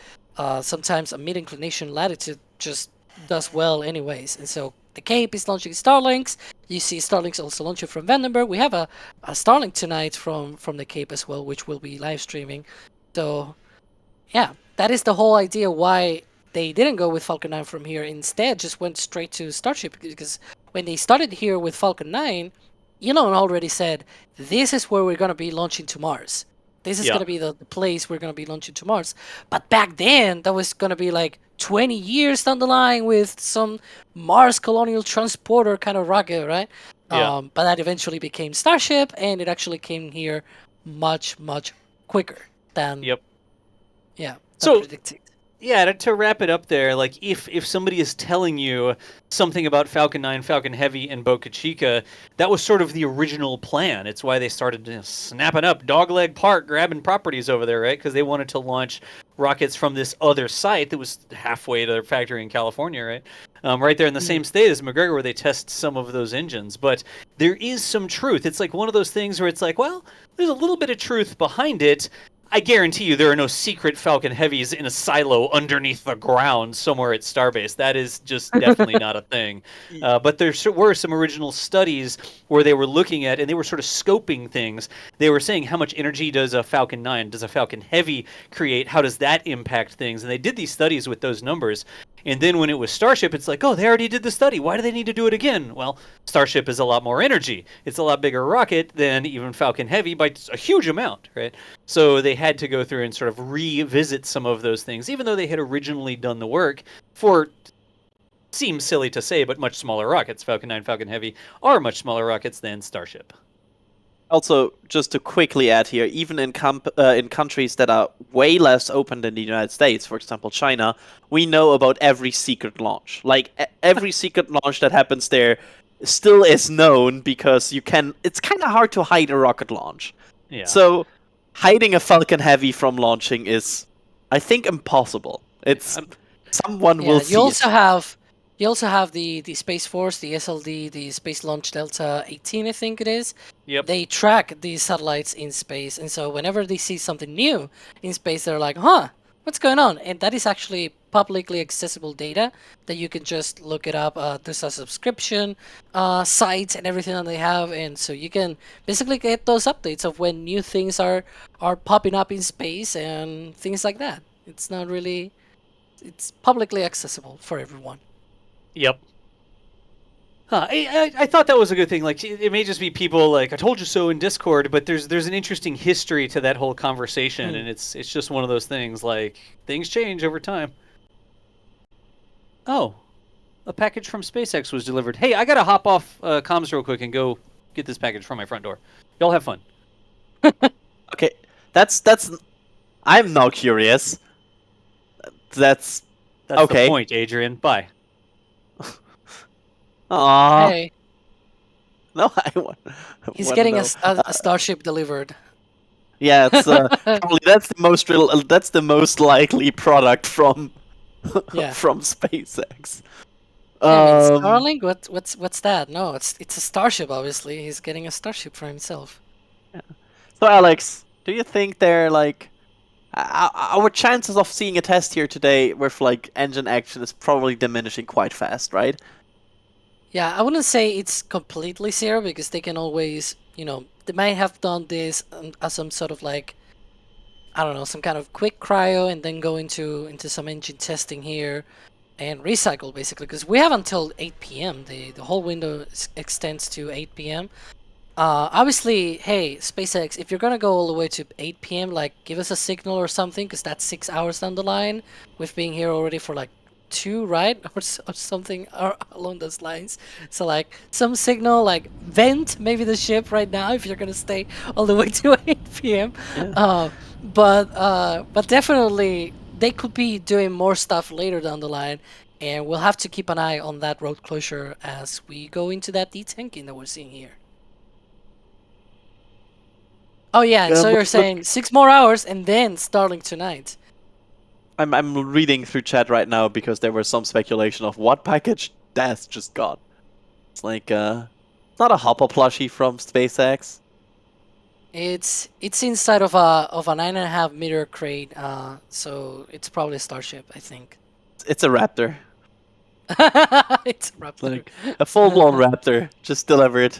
sometimes a mid-inclination latitude just does well anyways. And so the Cape is launching Starlinks. You see Starlinks also launching from Vandenberg. We have a Starlink tonight from the Cape as well, which we'll be live streaming. So yeah, that is the whole idea why they didn't go with Falcon 9 from here. Instead, just went straight to Starship, because when they started here with Falcon 9, Elon already said, this is where we're going to be launching to Mars. This is going to be the place we're going to be launching to Mars. But back then, that was going to be like 20 years down the line with some Mars colonial transporter kind of rocket, right? Yeah. But that eventually became Starship, and it actually came here much, much quicker than So, predicted. yeah, to wrap it up there, like, if somebody is telling you something about Falcon 9, Falcon Heavy, and Boca Chica, that was sort of the original plan. It's why they started snapping up Dogleg Park, grabbing properties over there, right? Because they wanted to launch rockets from this other site that was halfway to their factory in California, right? Right there in the same state as McGregor, where they test some of those engines. But there is some truth. It's like one of those things where it's like, well, there's a little bit of truth behind it. I guarantee you there are no secret Falcon Heavies in a silo underneath the ground somewhere at Starbase. That is just definitely not a thing. But there were some original studies where they were looking at, and they were sort of scoping things. They were saying, how much energy does a Falcon 9, does a Falcon Heavy create? How does that impact things? And they did these studies with those numbers. And then when it was Starship, it's like, oh, they already did the study. Why do they need to do it again? Well, Starship is a lot more energy. It's a lot bigger rocket than even Falcon Heavy by a huge amount, right? So they had to go through and sort of revisit some of those things, even though they had originally done the work for, seems silly to say, but much smaller rockets. Falcon 9, Falcon Heavy are much smaller rockets than Starship. Also, just to quickly add here, even in countries that are way less open than the United States, for example, China, we know about every secret launch. Like, every secret launch that happens there still is known, because it's kind of hard to hide a rocket launch. Yeah. So, hiding a Falcon Heavy from launching is, I think, impossible. It's someone will see it. You also have the Space Force, the SLD, the Space Launch Delta 18, I think it is. Yep. They track these satellites in space, and so whenever they see something new in space, they're like, huh, what's going on? And that is actually publicly accessible data that you can just look it up. There's a subscription site and everything that they have, and so you can basically get those updates of when new things are popping up in space and things like that. It's not really, it's publicly accessible for everyone. Yep. Huh. I thought that was a good thing. Like, it may just be people like, I told you so in Discord, but there's an interesting history to that whole conversation, and it's just one of those things. Like, things change over time. Oh, a package from SpaceX was delivered. Hey, I gotta hop off comms real quick and go get this package from my front door. Y'all have fun. Okay, that's. I'm now curious. That's okay. The point, Adrian. Bye. Aww. Hey, No, he's wanna getting know. a Starship delivered. Yeah, it's probably that's the most likely product from Yeah. from SpaceX. I mean, Starlink? What's that? No, it's a Starship. Obviously, he's getting a Starship for himself. So Alex, do you think they're like our chances of seeing a test here today with like engine action is probably diminishing quite fast, right? Yeah, I wouldn't say it's completely zero because they can always, they might have done this as some sort of like, I don't know, some kind of quick cryo and then go into some engine testing here and recycle basically because we have until 8 p.m. The whole window extends to 8 p.m. Obviously, hey, SpaceX, if you're gonna go all the way to 8 p.m., like give us a signal or something because that's 6 hours down the line. We've been here already for like 2, right? Or something along those lines. So like some signal, like vent maybe the ship right now if you're gonna stay all the way to 8 p.m. Yeah. But definitely they could be doing more stuff later down the line, and we'll have to keep an eye on that road closure as we go into that detanking that we're seeing here. Oh yeah, and so you're saying 6 more hours and then Starlink tonight. I'm reading through chat right now because there was some speculation of what package Death just got. It's like it's not a hopper plushie from SpaceX. It's inside of a 9.5 meter crate, so it's probably a Starship, I think. It's a Raptor. It's a Raptor. Like a full-blown Raptor just delivered.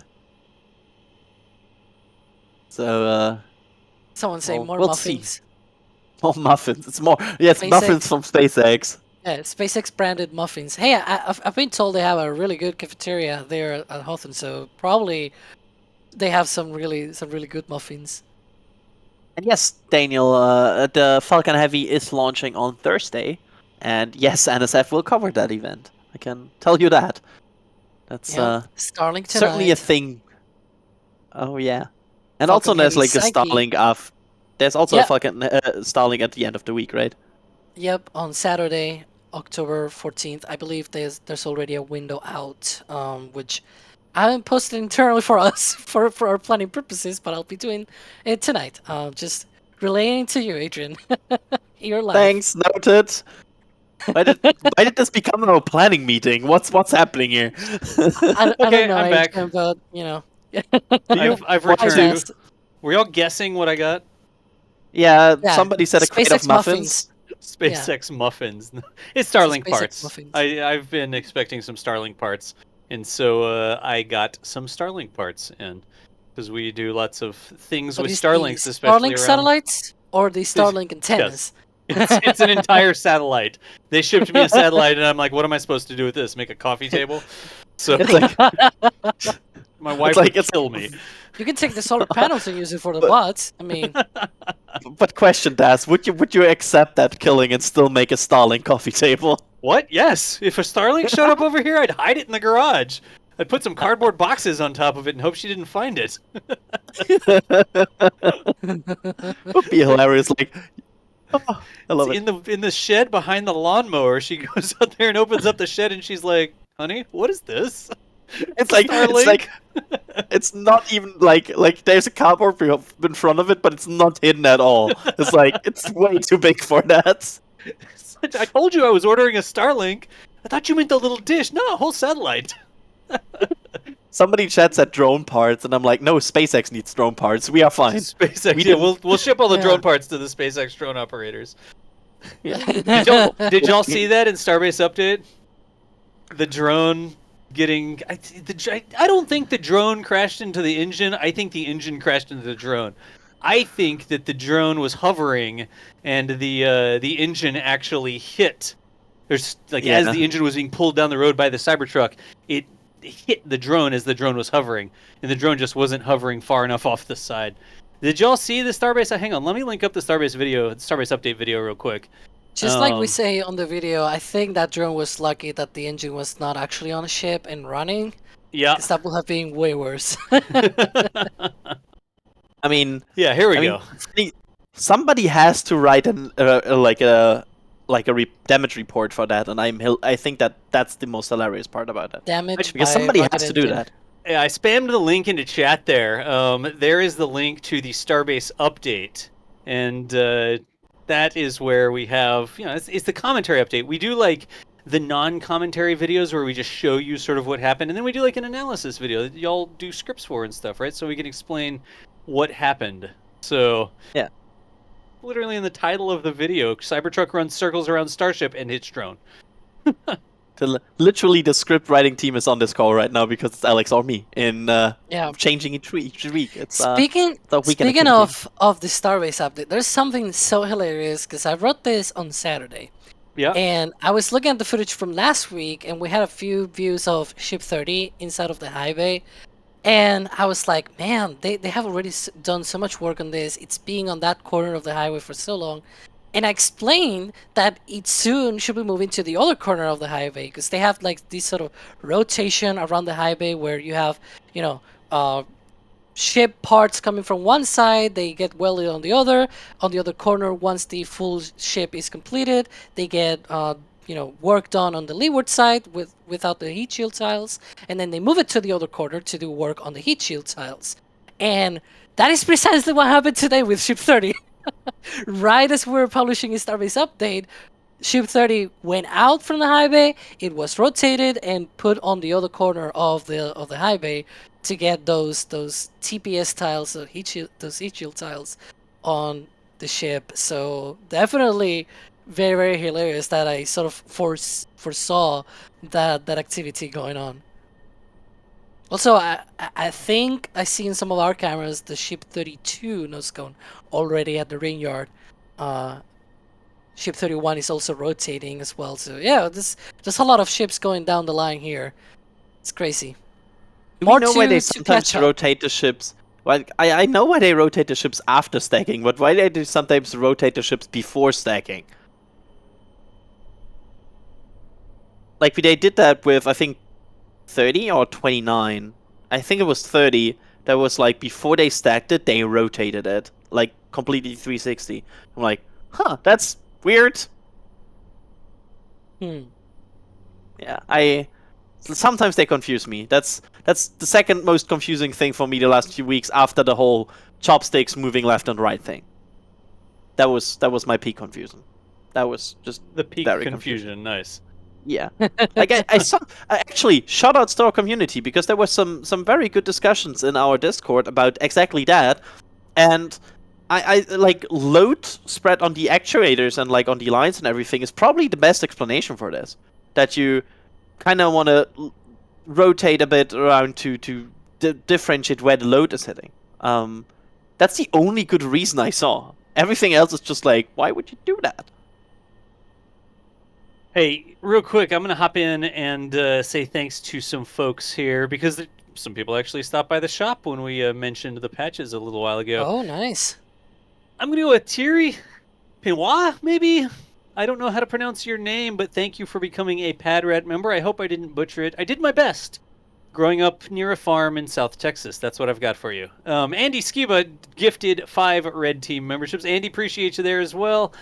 So Someone saying more we'll muffins. see. More muffins. It's more. Yes, SpaceX. muffins from SpaceX. Yeah, SpaceX branded muffins. Hey, I've been told they have a really good cafeteria there at Houghton, so probably they have some really good muffins. And yes, Daniel, the Falcon Heavy is launching on Thursday, and yes, NSF will cover that event. I can tell you that. That's Starlink tonight. certainly a thing. Oh yeah, and Falcon also there's Heavy like a Psyche. Starlink of. There's also a Falcon Starlink at the end of the week, right? Yep, on Saturday, October 14th, I believe there's already a window out, which I haven't posted internally for us for our planning purposes, but I'll be doing it tonight. Just relaying to you, Adrian. You're live. Thanks, noted. Why did this become a planning meeting? What's happening here? I Okay, don't know, I'm back. Adrian, but you know. I've returned. Were y'all guessing what I got? Yeah, somebody said a crate of muffins. SpaceX muffins. It's Starlink SpaceX parts. muffins. I've been expecting some Starlink parts, and so I got some Starlink parts in because we do lots of things But with is Starlinks, the especially Starlink around. satellites or the Starlink antennas? It's an entire satellite. They shipped me a satellite, and I'm like, what am I supposed to do with this? Make a coffee table? So It's like my wife like- would kill me. You can take the solar panels and use it for the bots. I mean, But question, Das, would you accept that killing and still make a Starlink coffee table? What? Yes. If a Starlink showed up over here, I'd hide it in the garage. I'd put some cardboard boxes on top of it and hope she didn't find it. Would be hilarious. Like, oh, I love it. In the shed behind the lawnmower. She goes out there and opens up the shed, and she's like, "Honey, what is this?" It's like it's not even like there's a cardboard in front of it, but it's not hidden at all. It's like it's way too big for that. I told you I was ordering a Starlink. I thought you meant the little dish. No, a whole satellite. Somebody chats at drone parts, and I'm like, no, SpaceX needs drone parts. We are fine. SpaceX. We Yeah, didn't- we'll ship all the Yeah. drone parts to the SpaceX drone operators. Did y'all see that in Starbase Update? The drone getting... I don't think the drone crashed into the engine. I think the engine crashed into the drone. I think that the drone was hovering and the engine actually hit. As the engine was being pulled down the road by the Cybertruck, it hit the drone as the drone was hovering, and the drone just wasn't hovering far enough off the side. Did y'all see the Starbase? Hang on, let me link up the Starbase update video real quick. Just like we say on the video, I think that drone was lucky that the engine was not actually on a ship and running. Yeah. Because that would have been way worse. I mean, yeah, here we go. Somebody has to write a damage report for that, and I think that's the most hilarious part about it. Damage because somebody has to do that. Yeah, I spammed the link into chat there. There is the link to the Starbase update, and that is where we have, it's the commentary update. We do like the non-commentary videos where we just show you sort of what happened, and then we do like an analysis video that y'all do scripts for and stuff, right? So we can explain what happened. So yeah, literally in the title of the video, Cybertruck runs circles around Starship and hits drone. Literally, the script writing team is on this call right now because it's Alex or me in changing each week. It's speaking of the Starbase update, there's something so hilarious because I wrote this on Saturday. Yeah. And I was looking at the footage from last week, and we had a few views of Ship 30 inside of the high bay. And I was like, man, they have already done so much work on this. It's being on that corner of the highway for so long. And I explained that it soon should be moving to the other corner of the highway because they have like this sort of rotation around the highway where you have, ship parts coming from one side, they get welded on the other corner. Once the full ship is completed, they get work done on the leeward side without the heat shield tiles, and then they move it to the other corner to do work on the heat shield tiles. And that is precisely what happened today with Ship 30. Right as we were publishing a Starbase update, Ship 30 went out from the high bay, it was rotated and put on the other corner of the high bay to get those TPS tiles, those heat shield tiles on the ship. So definitely very, very hilarious that I sort of foresaw that activity going on. Also, I think I see in some of our cameras the Ship 32 nose cone already at the ring yard. Ship 31 is also rotating as well. So yeah, there's a lot of ships going down the line here. It's crazy. Do we know why they sometimes rotate the ships? Well, I know why they rotate the ships after stacking, but why they sometimes rotate the ships before stacking? Like they did that with, I think, 30 or 29. I think it was 30. That was like before they stacked it, they rotated it like completely 360. I'm like, huh, that's weird. Yeah, sometimes they confuse me. That's the second most confusing thing for me the last few weeks after the whole chopsticks moving left and right thing. That was my peak confusion. That was just the peak confusion. Nice. Yeah, like I saw. Actually, shout outs to our community because there was some very good discussions in our Discord about exactly that, and I like load spread on the actuators and like on the lines and everything is probably the best explanation for this. That you kind of want to rotate a bit around to differentiate where the load is hitting. That's the only good reason I saw. Everything else is just like, why would you do that? Hey, real quick, I'm going to hop in and say thanks to some folks here because some people actually stopped by the shop when we mentioned the patches a little while ago. Oh, nice. I'm going to go with Thierry Pinois, maybe? I don't know how to pronounce your name, but thank you for becoming a Pad Rat member. I hope I didn't butcher it. I did my best. Growing up near a farm in South Texas. That's what I've got for you. Andy Skiba gifted 5 Red Team memberships. Andy, appreciate you there as well.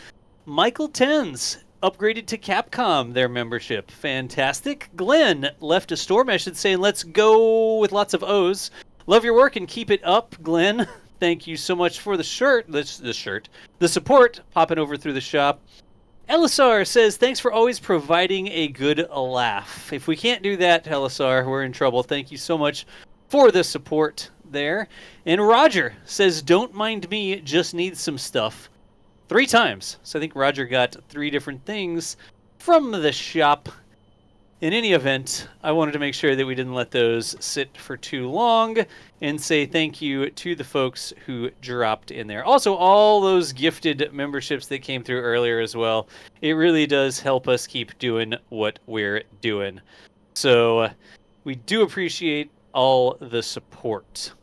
Michael Tens upgraded to Capcom their membership. Fantastic. Glenn left a store message saying, let's go with lots of O's. Love your work and keep it up, Glenn. Thank you so much for the shirt. The support popping over through the shop. Elisar says, thanks for always providing a good laugh. If we can't do that, Elisar, we're in trouble. Thank you so much for the support there. And Roger says, don't mind me, just need some stuff. 3 times. So I think Roger got 3 different things from the shop. In any event, I wanted to make sure that we didn't let those sit for too long and say thank you to the folks who dropped in there. Also, all those gifted memberships that came through earlier as well. It really does help us keep doing what we're doing. So we do appreciate all the support.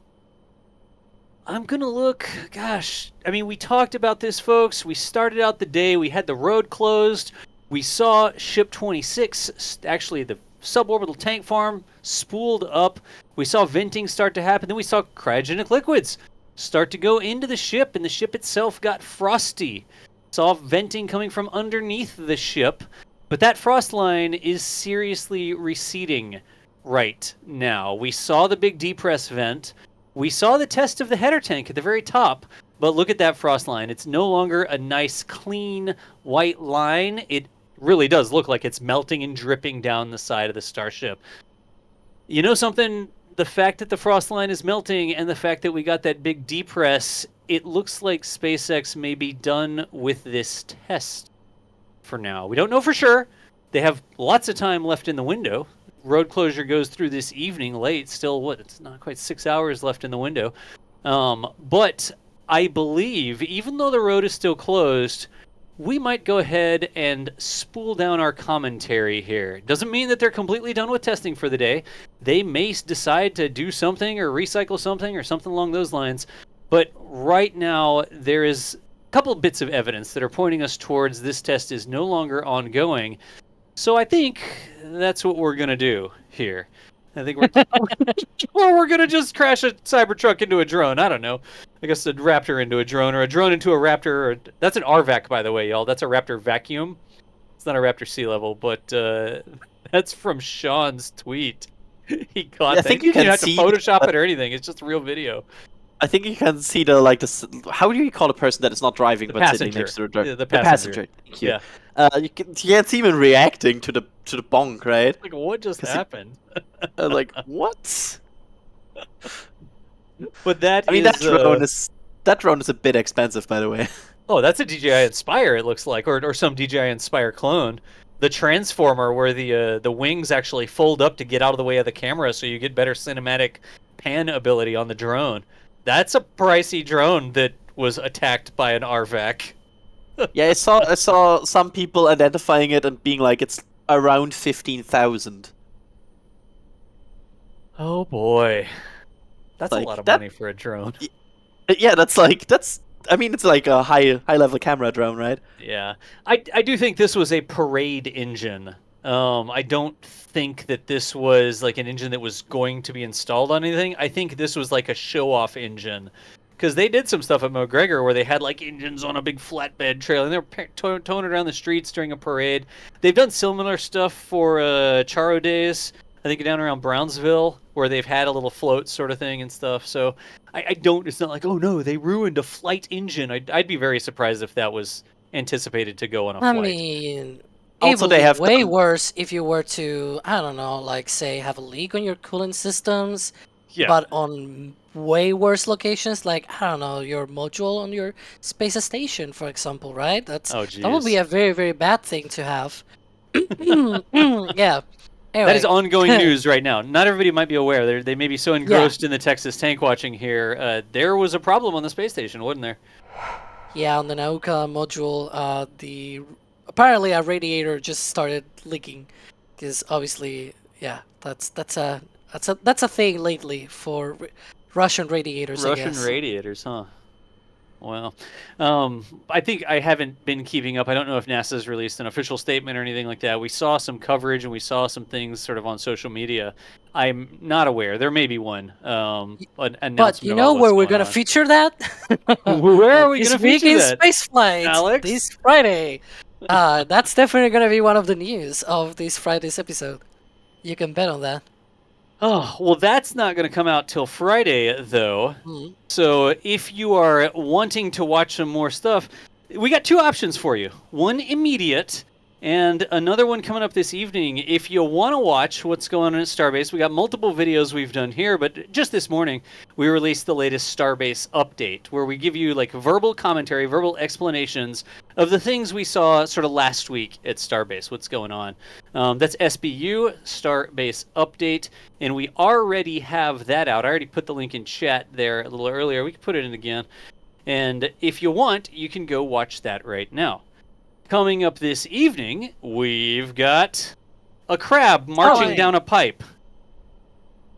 I'm going to look, gosh, I mean, we talked about this, folks. We started out the day, we had the road closed. We saw Ship 26, actually the suborbital tank farm, spooled up. We saw venting start to happen. Then we saw cryogenic liquids start to go into the ship, and the ship itself got frosty. Saw venting coming from underneath the ship, but that frost line is seriously receding right now. We saw the big depress vent. We saw the test of the header tank at the very top, but look at that frost line. It's no longer a nice, clean, white line. It really does look like it's melting and dripping down the side of the Starship. You know something? The fact that the frost line is melting and the fact that we got that big depress, it looks like SpaceX may be done with this test for now. We don't know for sure. They have lots of time left in the window. Road closure goes through this evening late. Still, it's not quite 6 hours left in the window. But I believe, even though the road is still closed, we might go ahead and spool down our commentary here. Doesn't mean that they're completely done with testing for the day. They may decide to do something or recycle something or something along those lines. But right now, there is a couple of bits of evidence that are pointing us towards this test is no longer ongoing. So I think that's what we're going to do here. I think we're going to just crash a Cybertruck into a drone. I don't know. I guess a Raptor into a drone, or a drone into a Raptor. Or, that's an RVAC, by the way, y'all. That's a Raptor vacuum. It's not a Raptor sea level, but that's from Sean's tweet. He caught that. I think you don't have to Photoshop it or anything. It's just real video. I think you can see the how do you call a person that is not driving but sitting next to the driver? The passenger. Thank you. Yeah. You can't see him reacting to the bonk, right? Like, what just happened? Like, what? But that I mean, that drone is a bit expensive, by the way. Oh, that's a DJI Inspire, it looks like, or some DJI Inspire clone. The transformer where the wings actually fold up to get out of the way of the camera, so you get better cinematic pan ability on the drone. That's a pricey drone that was attacked by an RVAC. Yeah, I saw some people identifying it and being like, it's around 15,000. Oh boy, that's a lot of money for a drone. Yeah, I mean, it's like a high level camera drone, right? Yeah, I do think this was a parade engine. I don't think that this was like an engine that was going to be installed on anything. I think this was like a show-off engine. Because they did some stuff at McGregor where they had like engines on a big flatbed trailer and they were towing it around the streets during a parade. They've done similar stuff for Charo Days, I think down around Brownsville, where they've had a little float sort of thing and stuff. So it's not like, oh no, they ruined a flight engine. I'd be very surprised if that was anticipated to go on a flight. I mean, also, it would be way worse if you were to, I don't know, like say have a leak on your cooling systems. Yeah. But on way worse locations, like, I don't know, your module on your space station, for example, right? That would be a very, very bad thing to have. Yeah. Anyway. That is ongoing news right now. Not everybody might be aware. They may be so engrossed in the Texas tank watching here. There was a problem on the space station, wasn't there? Yeah, on the Nauka module, apparently a radiator just started leaking. Because obviously, yeah, that's a thing lately for Russian radiators. Russian radiators, huh? Well, I think I haven't been keeping up. I don't know if NASA's released an official statement or anything like that. We saw some coverage and we saw some things sort of on social media. I'm not aware. There may be one. But you know where we're going to feature that? Where are we going to feature that? This week in Spaceflight, Alex? This Friday. That's definitely going to be one of the news of this Friday's episode. You can bet on that. Oh, well, that's not going to come out till Friday, though. Mm-hmm. So if you are wanting to watch some more stuff, we got 2 options for you. One immediate, And another one coming up this evening. If you want to watch what's going on at Starbase, we got multiple videos we've done here, but just this morning we released the latest Starbase update where we give you like verbal commentary, verbal explanations of the things we saw sort of last week at Starbase, what's going on. That's SBU, Starbase Update, and we already have that out. I already put the link in chat there a little earlier. We can put it in again. And if you want, you can go watch that right now. Coming up this evening, we've got a crab marching down a pipe.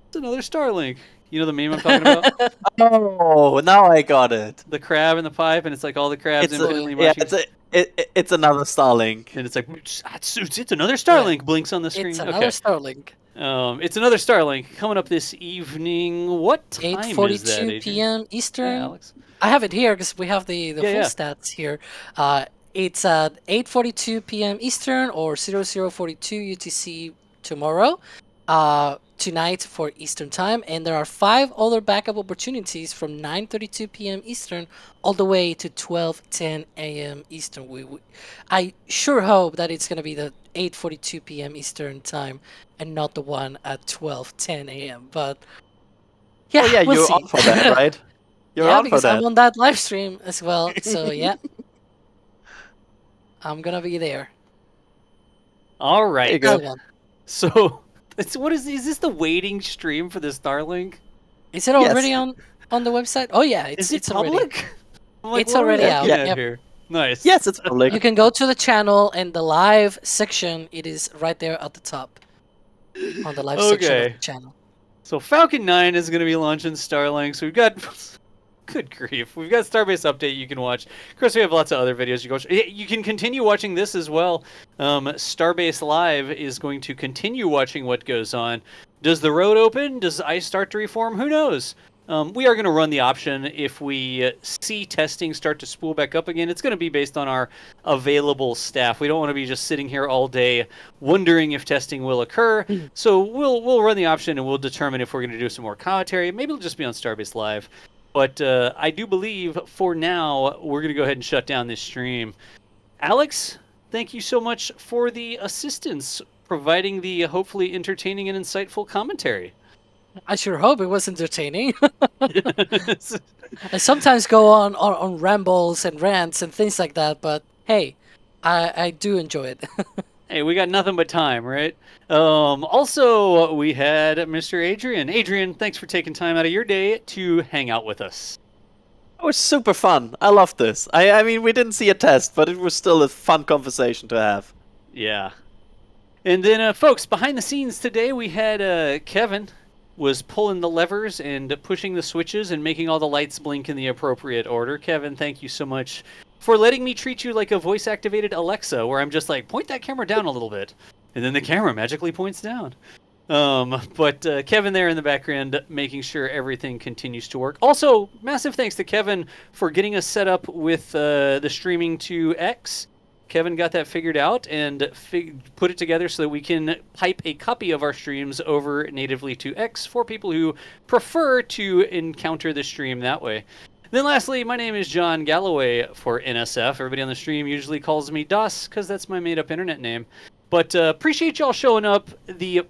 It's another Starlink. You know the meme I'm talking about? Oh, now I got it. The crab in the pipe, and it's like all the crabs independently marching. It's another Starlink. And it's like, it's another Starlink blinks on the screen. It's another Starlink. It's another Starlink coming up this evening. What time is that, 8:42 p.m. Eastern. Yeah, Alex? I have it here because we have the full stats here. It's at 8:42 p.m. Eastern or 00:42 UTC tomorrow. Tonight for Eastern time, and there are 5 other backup opportunities from 9:32 p.m. Eastern all the way to 12:10 a.m. Eastern. I sure hope that it's gonna be the 8:42 p.m. Eastern time and not the one at 12:10 a.m. But yeah, we'll you're see. on for that, right? You're on for because that. I'm on that live stream as well. So yeah, I'm gonna be there. All right. There you go. So. Is this the waiting stream for the Starlink? Is it already on the website? Oh yeah, it's public? Already. It's already out. Here. Nice. Yes, it's public. You can go to the channel and the live section. It is right there at the top on the live section of the channel. So Falcon 9 is going to be launching Starlink. So we've got. Good grief. We've got Starbase Update you can watch. Of course, we have lots of other videos you can watch. You can continue watching this as well. Starbase Live is going to continue watching what goes on. Does the road open? Does ice start to reform? Who knows? We are going to run the option if we see testing start to spool back up again. It's going to be based on our available staff. We don't want to be just sitting here all day wondering if testing will occur. So we'll run the option and we'll determine if we're going to do some more commentary. Maybe it'll just be on Starbase Live. But I do believe for now, we're going to go ahead and shut down this stream. Alex, thank you so much for the assistance, providing the hopefully entertaining and insightful commentary. I sure hope it was entertaining. I sometimes go on rambles and rants and things like that, but hey, I do enjoy it. Hey, we got nothing but time, right? Also, we had Mr. Adrian. Adrian, thanks for taking time out of your day to hang out with us. It was super fun. I loved this. I mean, we didn't see a test, but it was still a fun conversation to have. Yeah. And then, folks, behind the scenes today, we had Kevin was pulling the levers and pushing the switches and making all the lights blink in the appropriate order. Kevin, thank you so much for letting me treat you like a voice-activated Alexa, where I'm just like, point that camera down a little bit. And then the camera magically points down. But Kevin there in the background making sure everything continues to work. Also, massive thanks to Kevin for getting us set up with the streaming to X. Kevin got that figured out and put it together so that we can pipe a copy of our streams over natively to X for people who prefer to encounter the stream that way. Then lastly, my name is John Galloway for NSF. Everybody on the stream usually calls me DOS because that's my made-up internet name. But appreciate y'all showing up. The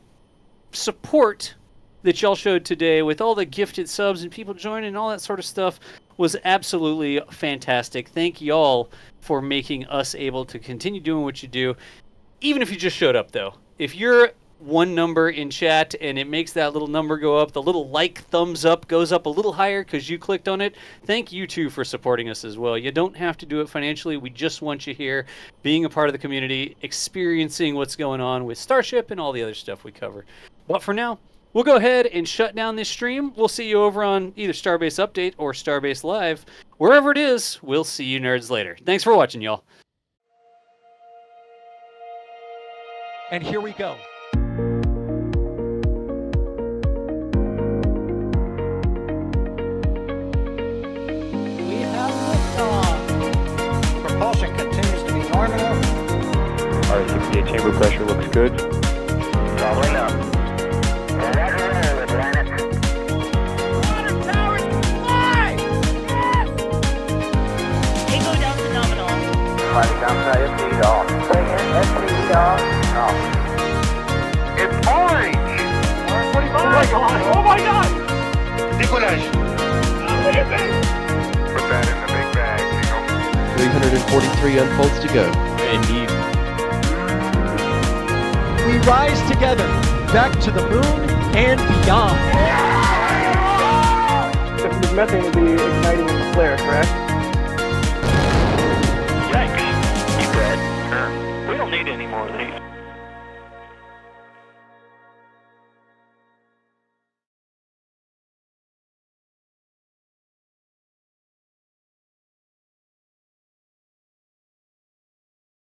support that y'all showed today with all the gifted subs and people joining and all that sort of stuff was absolutely fantastic. Thank y'all for making us able to continue doing what you do. Even if you just showed up, though. If you're one number in chat and it makes that little number go up, the little like thumbs up goes up a little higher because you clicked on it, thank you too for supporting us as well. You don't have to do it financially. We just want you here being a part of the community, experiencing what's going on with Starship and all the other stuff we cover. But for now, we'll go ahead and shut down this stream. We'll see you over on either Starbase Update or Starbase Live. Wherever it is, we'll see you nerds later. Thanks for watching, y'all. And here we go. Propulsion continues to be nominal. RCPA chamber pressure looks good. Rolling up. Roger, Atlantic. Water towers fly! Yes! Tango down to nominal. Flight down to SC off. Bring in SC my god! Oh my god! Decollage. What is it? Put that in the big bag, you know. 343 unfolds to go. Indeed. We rise together, back to the moon and beyond. This methane will be igniting in the flare, correct? Yikes!